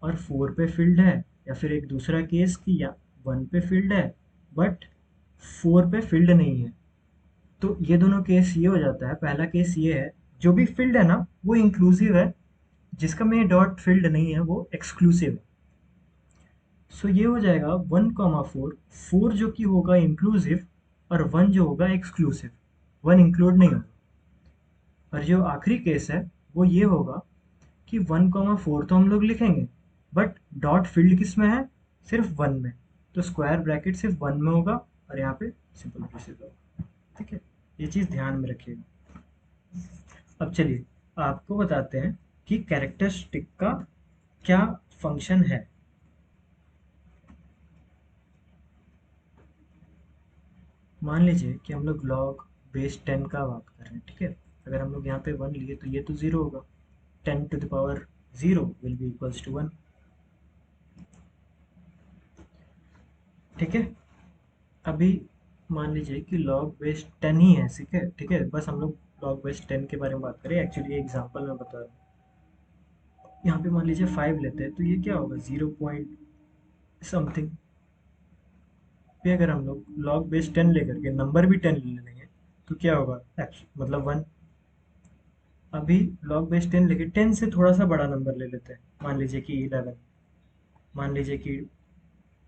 S1: और 4 पे फील्ड है, या फिर एक दूसरा केस कि या 1 पे फील्ड है बट 4 पे फील्ड नहीं है। तो ये दोनों केस ये हो जाता है, पहला केस ये है, जो भी फील्ड है ना वो इंक्लूसिव है, जिसका में डॉट फील्ड नहीं है वो एक्सक्लूसिव है। ये हो जाएगा 1, 4, 4 जो कि होगा इंक्लूसिव और 1 जो होगा एक्सक्लूसिव, 1 इंक्लूड नहीं होगा। और जो आखिरी केस है वो ये होगा कि 1, 4 तो हम लोग लिखेंगे बट डॉट फील्ड किस में है? सिर्फ 1 में, तो स्क्वायर ब्रैकेट सिर्फ 1 में होगा और यहाँ पे सिंपल ब्रेसेस होगा। ठीक है, ये चीज़ ध्यान में रखिएगा। अब चलिए आपको बताते हैं कि कैरेक्टरिस्टिक का क्या फंक्शन है। मान लीजिए कि हम लोग log बेस 10 का बात कर रहे हैं। ठीक है, अगर हम लोग यहाँ पे 1 लिए तो ये तो 0 होगा, 10 to the power 0 will be equals to 1। ठीक है, अभी मान लीजिए कि log बेस 10 ही है। ठीक है, ठीक है, बस हम लोग log बेस 10 के बारे में बात करें, एक्चुअली ये एग्जाम्पल मैं बता रहा हूँ। यहाँ पे मान लीजिए 5 लेते हैं तो ये क्या होगा, 0 पॉइंट समथिंग। फिर अगर हम लोग log बेस 10 लेकर के नंबर भी 10 ले लेंगे तो क्या होगा, मतलब 1। अभी log बेस 10 लेके 10 से थोड़ा सा बड़ा नंबर ले लेते हैं, मान लीजिए कि 11, मान लीजिए कि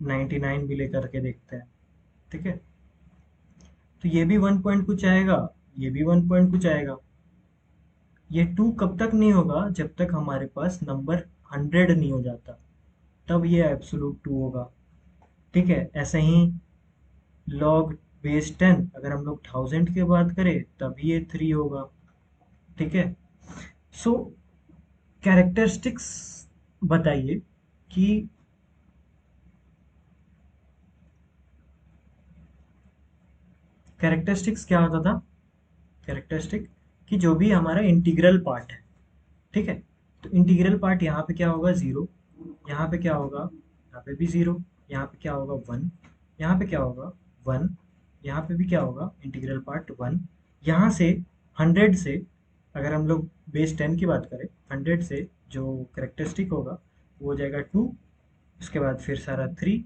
S1: 99 भी लेकर के देखते हैं। ठीक है, तो ये भी 1 पॉइंट कुछ आएगा, ये भी 1 पॉइंट कुछ आएगा। ये 2 कब तक नहीं होगा, जब तक हमारे पास नंबर 100 नहीं हो जाता, तब ये एब्सोल्यूट 2 होगा। ठीक है, ऐसे ही log बेस 10 अगर हम लोग 1000 की बात करें तब ये 3 होगा। ठीक है, सो कैरेक्टरिस्टिक्स बताइए कि कैरेक्टरिस्टिक्स क्या होता था। कैरेक्टरिस्टिक कि जो भी हमारा इंटीग्रल पार्ट है। ठीक है, तो इंटीग्रल पार्ट यहाँ पे क्या होगा, 0, यहाँ पे क्या होगा, यहाँ पे भी 0, यहाँ पे क्या होगा 1, यहाँ पे क्या होगा 1, यहाँ पे भी क्या होगा इंटीग्रल पार्ट 1, यहाँ से 100 से अगर हम लोग बेस 10 की बात करें, 100 से जो करेक्टरिस्टिक होगा वो हो जाएगा 2, उसके बाद फिर सारा 3।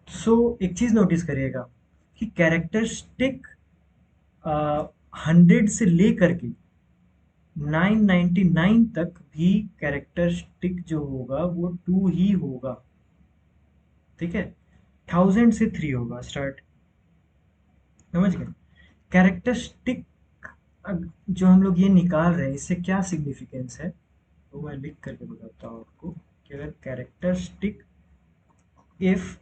S1: सो एक चीज़ नोटिस करिएगा कि कैरेक्टरिस्टिक 100 से लेकर के 999 तक भी कैरेक्टरिस्टिक जो होगा वो 2 ही होगा, ठीक है। 1000 से 3 होगा स्टार्ट, समझ गए। कैरेक्टरिस्टिक जो हम लोग ये निकाल रहे हैं इससे क्या सिग्निफिकेंस है वो मैं लिख करके बताता हूँ आपको कि अगर characteristic if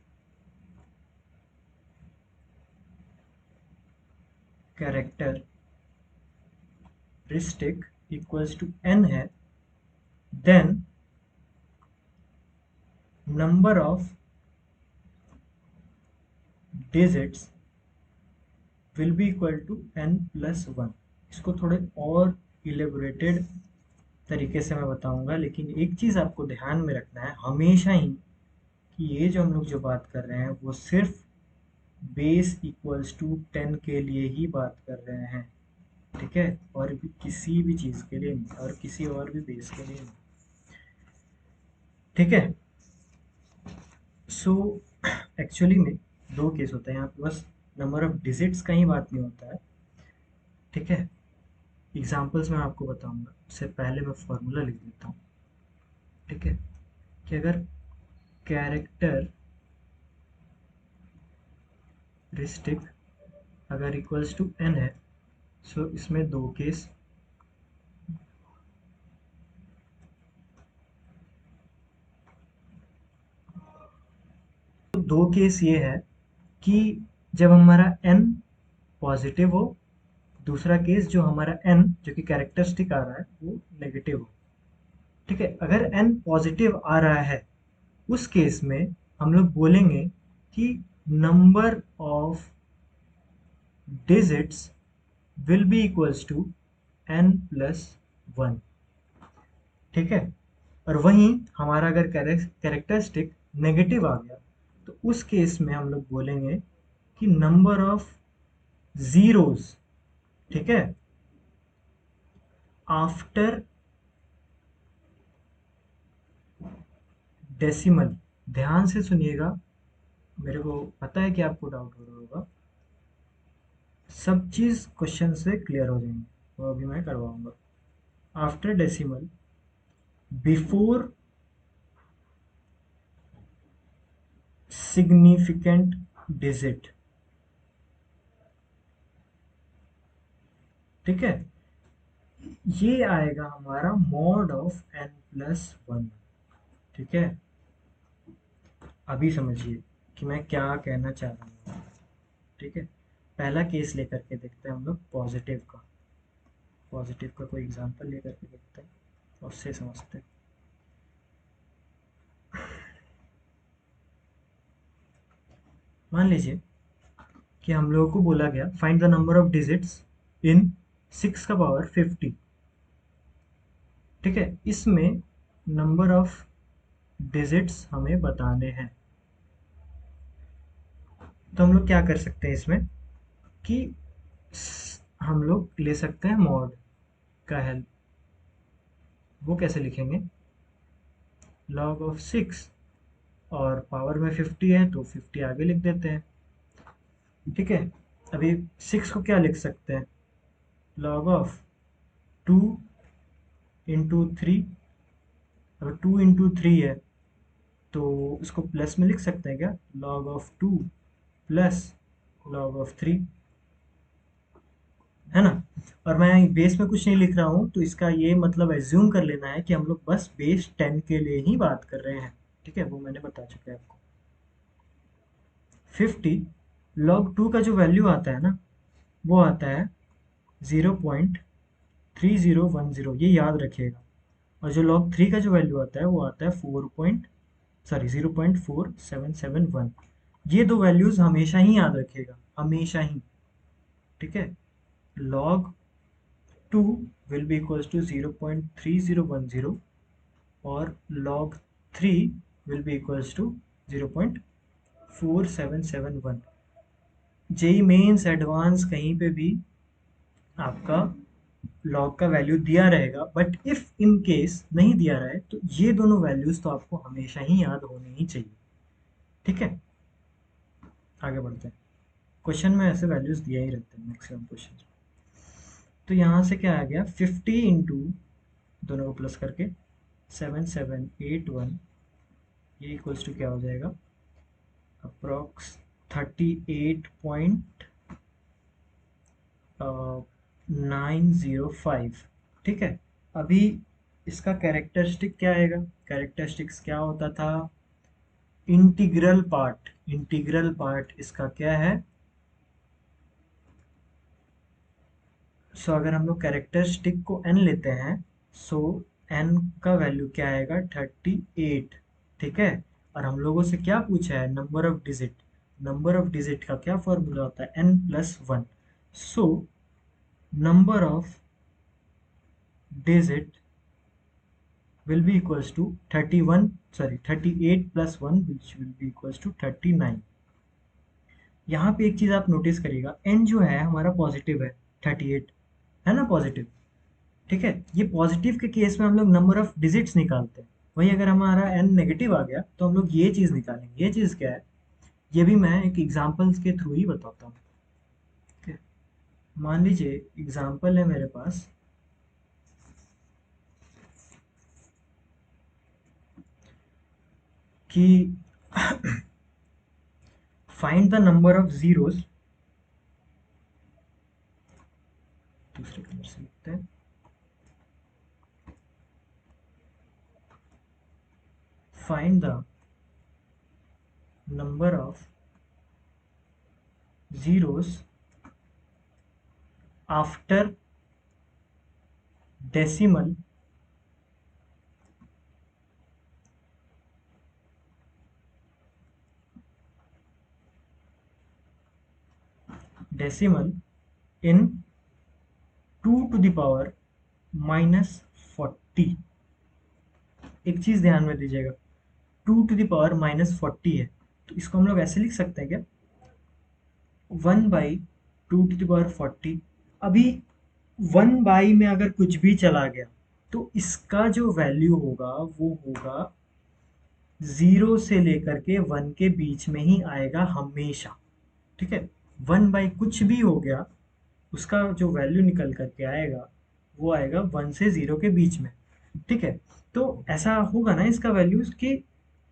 S1: characteristic equals to n है, then number of digits will be equal to n+1। इसको थोड़े और इलेबोरेटेड तरीके से मैं बताऊंगा, लेकिन एक चीज़ आपको ध्यान में रखना है हमेशा ही कि ये जो हम लोग जो बात कर रहे हैं वो सिर्फ बेस इक्वल्स टू 10 के लिए ही बात कर रहे हैं, ठीक है, और भी किसी भी चीज़ के लिए नहीं, और किसी और भी बेस के लिए नहीं, ठीक है। सो एक्चुअली में दो केस होते हैं यहाँ पे, बस नंबर ऑफ डिजिट्स का ही बात नहीं होता है, ठीक है। एग्जाम्पल्स मैं आपको बताऊंगा, उससे पहले मैं फॉर्मूला लिख देता हूँ, ठीक है, कि अगर कैरेक्टरिस्टिक अगर इक्वल्स टू n है, सो इसमें दो केस, तो दो केस ये है कि जब हमारा n पॉजिटिव हो, दूसरा केस जो हमारा n जो कि कैरेक्टरिस्टिक आ रहा है वो नेगेटिव हो, ठीक है। अगर n पॉजिटिव आ रहा है उस केस में हम लोग बोलेंगे कि number of digits will be equals to n+1, ठीक है। और वहीं हमारा अगर कैरेक्टरिस्टिक नेगेटिव आ गया तो उस केस में हम लोग बोलेंगे कि नंबर ऑफ जीरोस, ठीक है, आफ्टर डेसिमल। ध्यान से सुनिएगा, मेरे को पता है कि आपको डाउट हो रहा होगा, सब चीज़ क्वेश्चन से क्लियर हो जाएंगे, वो अभी मैं करवाऊंगा। After decimal before significant digit, ठीक है, ये आएगा हमारा मॉड ऑफ n+1, ठीक है। अभी समझिए कि मैं क्या कहना चाह रहा हूँ, ठीक है। पहला केस लेकर के देखते हैं हम लोग पॉजिटिव का, पॉजिटिव का कोई एग्जांपल लेकर के देखते हैं और उससे समझते हैं। मान लीजिए कि हम लोगों को बोला गया find the number of digits in 6⁻50, ठीक है। इसमें नंबर ऑफ डिजिट्स हमें बताने हैं, तो हम लोग क्या कर सकते हैं इसमें कि हम लोग ले सकते हैं मॉड का हेल्प। वो कैसे लिखेंगे, लॉग ऑफ 6, और पावर में 50 है तो 50 आगे लिख देते हैं, ठीक है। अभी 6 को क्या लिख सकते हैं, लॉग ऑफ 2 × 3। अगर 2 × 3 है तो इसको प्लस में लिख सकते हैं क्या, log of 2 plus log of 3, है ना। और मैं बेस में कुछ नहीं लिख रहा हूँ, तो इसका ये मतलब एज्यूम कर लेना है कि हम लोग बस बेस 10 के लिए ही बात कर रहे हैं, ठीक है, वो मैंने बता चुका है आपको। 50 लॉग 2 का जो वैल्यू आता है ना वो आता है 0.3010, ये याद रखिएगा। और जो लॉग 3 का जो वैल्यू आता है वो आता है 0.4771। ये दो वैल्यूज हमेशा ही याद रखिएगा, हमेशा ही, ठीक है। Log 2 will be equals to 0.3010 और log 3 will be equals to 0.4771। JEE mains advance कहीं पे भी आपका लॉग का वैल्यू दिया रहेगा, बट इफ इन केस नहीं दिया रहा है तो ये दोनों वैल्यूज तो आपको हमेशा ही याद होनी ही चाहिए। ठीक है, आगे बढ़ते हैं। क्वेश्चन में ऐसे वैल्यूज दिया ही रहते हैं मैक्सिमम क्वेश्चन। तो यहाँ से क्या आ गया, 50 इंटू दोनों को प्लस करके 7781, ये इक्वल्स टू क्या हो जाएगा, अप्रॉक्स 38.905। ठीक है, अभी इसका कैरेक्टरिस्टिक क्या आएगा, कैरेक्टरिस्टिक्स क्या होता था, इंटीग्रल पार्ट, इंटीग्रल पार्ट इसका क्या है। सो अगर हम लोग कैरेक्टरिस्टिक को n लेते हैं, सो n का वैल्यू क्या आएगा, 38। ठीक है, और हम लोगों से क्या पूछा है, number of digit. Number of digit का क्या फॉर्मूला होता है, n+1। So number of digit will be equals to 31, sorry 38 plus 1, which will be equals to 39। यहाँ पे एक चीज आप नोटिस करिएगा, n जो है हमारा पॉजिटिव है, 38 है ना पॉजिटिव। ठीक है, ये पॉजिटिव के केस में हम लोग नंबर ऑफ डिजिट्स निकालते हैं। वही अगर हमारा n नेगेटिव आ गया तो हम लोग ये चीज निकालेंगे। ये चीज क्या है, ये भी मैं एक एग्जांपल्स के थ्रू ही बताता हूँ। ठीक है, मान लीजिए एग्जांपल है मेरे पास कि find the number of zeros, दूसरे कलर से लिखते हैं, find the number of zeros after decimal decimal in 2 to the power -40। एक चीज ध्यान में दीजिएगा, 2 to the power -40 है, तो इसको हम लोग ऐसे लिख सकते हैं क्या, 1/2 to the power 40। अभी 1 में अगर कुछ भी चला गया तो इसका जो वैल्यू होगा वो होगा 0 से लेकर के 1 के बीच में ही आएगा हमेशा। ठीक है, 1 कुछ भी हो गया, उसका जो वैल्यू निकल करके आएगा वो आएगा 1 से 0 के बीच में। ठीक है, तो ऐसा होगा ना इसका वैल्यूज कि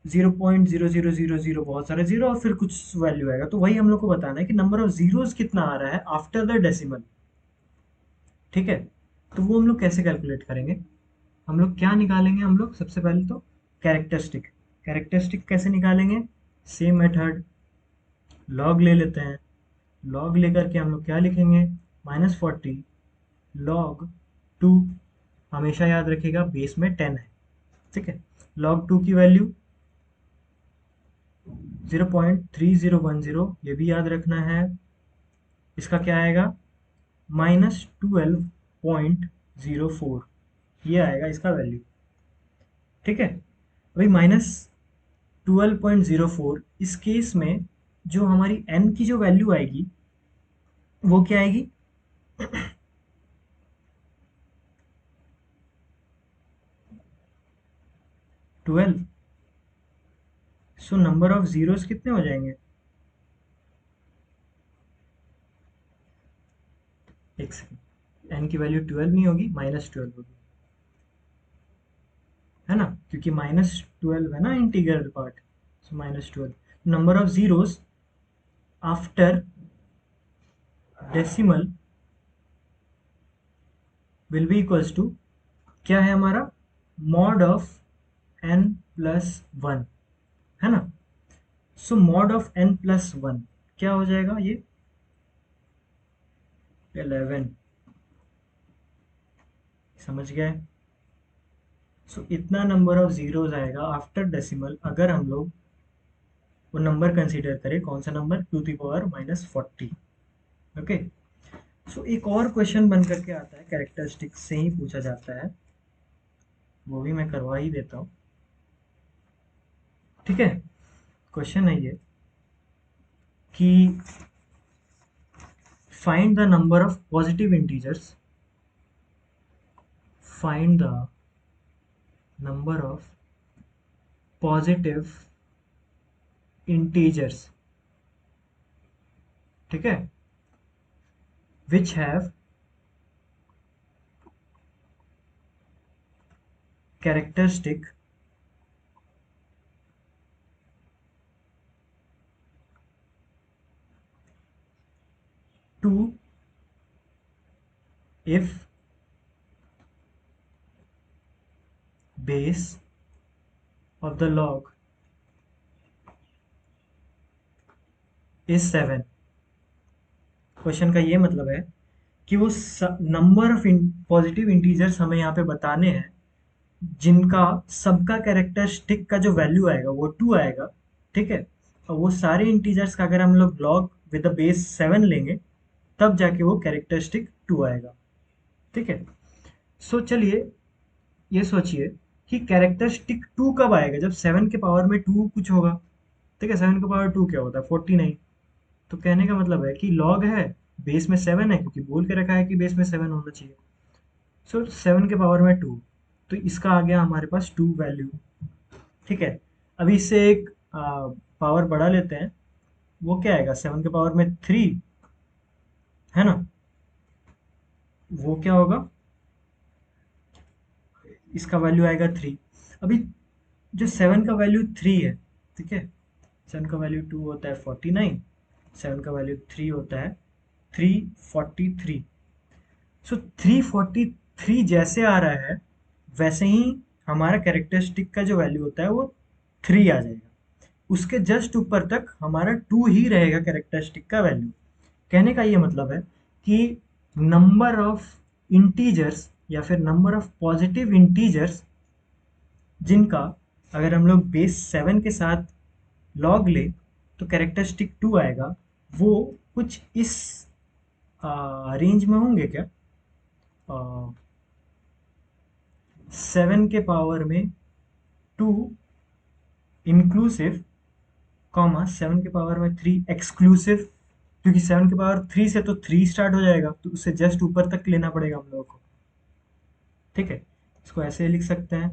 S1: 0.0000 बहुत सारे जीरो और फिर कुछ वैल्यू आएगा, तो वही हम लोग को बताना है कि नंबर ऑफ जीरोस कितना आ रहा है आफ्टर द डेसिमल। ठीक है, तो वो हम लोग कैसे कैलकुलेट करेंगे, हम लोग क्या निकालेंगे, हम लोग सबसे पहले तो कैरेक्टरिस्टिक। कैरेक्टरिस्टिक कैसे निकालेंगे, सेम मेथड, लॉग ले लेते हैं। लॉग लेकर के हम लोग क्या लिखेंगे, -40 लॉग 2, हमेशा याद रखिएगा बेस में 10 है। ठीक है, लॉग 2 की वैल्यू 0.3010, ये भी याद रखना है। इसका क्या आएगा, -12.04, ये आएगा इसका वैल्यू। ठीक है, अभी -12.04, इस केस में जो हमारी n की जो वैल्यू आएगी वो क्या आएगी, 12। सो नंबर ऑफ जीरोस कितने हो जाएंगे, एक सेकेंड, n की वैल्यू 12 नहीं होगी, -12 होगी, है ना, क्योंकि -12 है ना integral part. So -12, number of zeros after decimal will be equals to, क्या है हमारा, मॉड ऑफ n+1, है ना। सो मॉड ऑफ n+1 क्या हो जाएगा, ये 11, समझ गए। सो इतना नंबर ऑफ जीरोज आएगा आफ्टर डेसिमल अगर हम लोग वो नंबर कंसीडर करें, कौन सा number, to the power -40। Okay, so एक और क्वेश्चन बन करके आता है, कैरेक्टरिस्टिक से ही पूछा जाता है, वो भी मैं करवा ही देता हूँ। ठीक है, क्वेश्चन है ये कि find the number of positive integers find the number of positive integers, ठीक है, which have characteristic two if base of the log is 7। Question का ये मतलब है कि वो नंबर ऑफ पॉजिटिव इंटीजर्स हमें यहाँ पे बताने हैं जिनका सबका कैरेक्टरिस्टिक का जो वैल्यू आएगा वो 2 आएगा, ठीक है। और वो सारे इंटीजर्स का अगर हम लोग लॉग विद द बेस 7 लेंगे तब जाके वो कैरेक्टरिस्टिक 2 आएगा, ठीक है। सो चलिए ये सोचिए कि कैरेक्टरिस्टिक 2 कब आएगा, जब 7 के पावर में 2 कुछ होगा, ठीक है। 7 के पावर 2 क्या होता है, 49। तो कहने का मतलब है कि लॉग है, बेस में 7 है, क्योंकि बोल के रखा है कि बेस में 7 होना चाहिए। सो 7 के पावर में 2, तो इसका आ गया हमारे पास 2 वैल्यू, ठीक है। अभी इससे एक पावर बढ़ा लेते हैं, वो क्या आएगा, 7 के पावर में 3, है ना। वो क्या होगा, इसका वैल्यू आएगा 3। अभी जो 7 का वैल्यू 3 है, ठीक है, 7 का वैल्यू 2 होता है 49, 7 का वैल्यू 3 होता है 343। सो 343 जैसे आ रहा है वैसे ही हमारा कैरेक्टरिस्टिक का जो वैल्यू होता है वो 3 आ जाएगा। उसके जस्ट ऊपर तक हमारा 2 ही रहेगा कैरेक्टरिस्टिक का वैल्यू। कहने का ये मतलब है कि नंबर ऑफ इंटीजर्स या फिर नंबर ऑफ पॉजिटिव इंटीजर्स जिनका अगर हम लोग बेस 7 के साथ लॉग ले तो कैरेक्टरिस्टिक 2 आएगा, वो कुछ इस रेंज में होंगे क्या, 7 के पावर में 2 इंक्लूसिव, कॉमा 7 के पावर में 3 एक्सक्लूसिव, क्योंकि 7 के पावर 3 से तो 3 स्टार्ट हो जाएगा, तो उससे जस्ट ऊपर तक लेना पड़ेगा हम लोगों को, ठीक है। इसको ऐसे लिख सकते हैं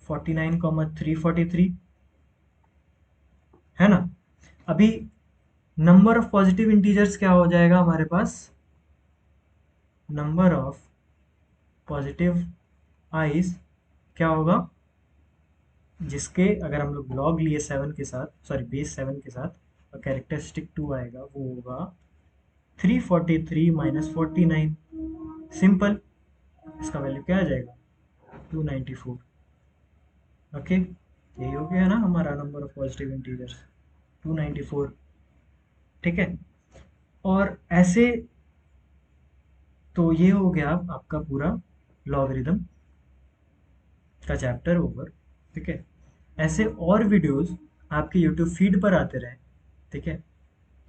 S1: 49 कॉमा 343, है ना। अभी नंबर ऑफ पॉजिटिव इंटीजर्स क्या हो जाएगा हमारे पास, नंबर ऑफ पॉजिटिव आइज क्या होगा, जिसके अगर हम लोग लॉग लिए 7 के साथ, सॉरी बेस 7 के साथ और कैरेक्टरिस्टिक 2 आएगा, वो होगा 343 माइनस 49, सिंपल। इसका वैल्यू क्या आ जाएगा, 294। ओके, यही हो गया ना हमारा नंबर ऑफ पॉजिटिव इंटीजर्स, 294, ठीक है। और ऐसे, तो ये हो गया आपका पूरा लॉगरिदम का चैप्टर ओवर, ठीक है। ऐसे और वीडियोस आपके यूट्यूब फीड पर आते रहे, ठीक है।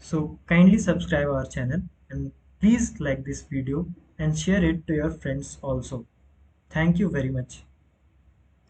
S1: So kindly subscribe our channel and please like this video and share it to your friends also. Thank you very much.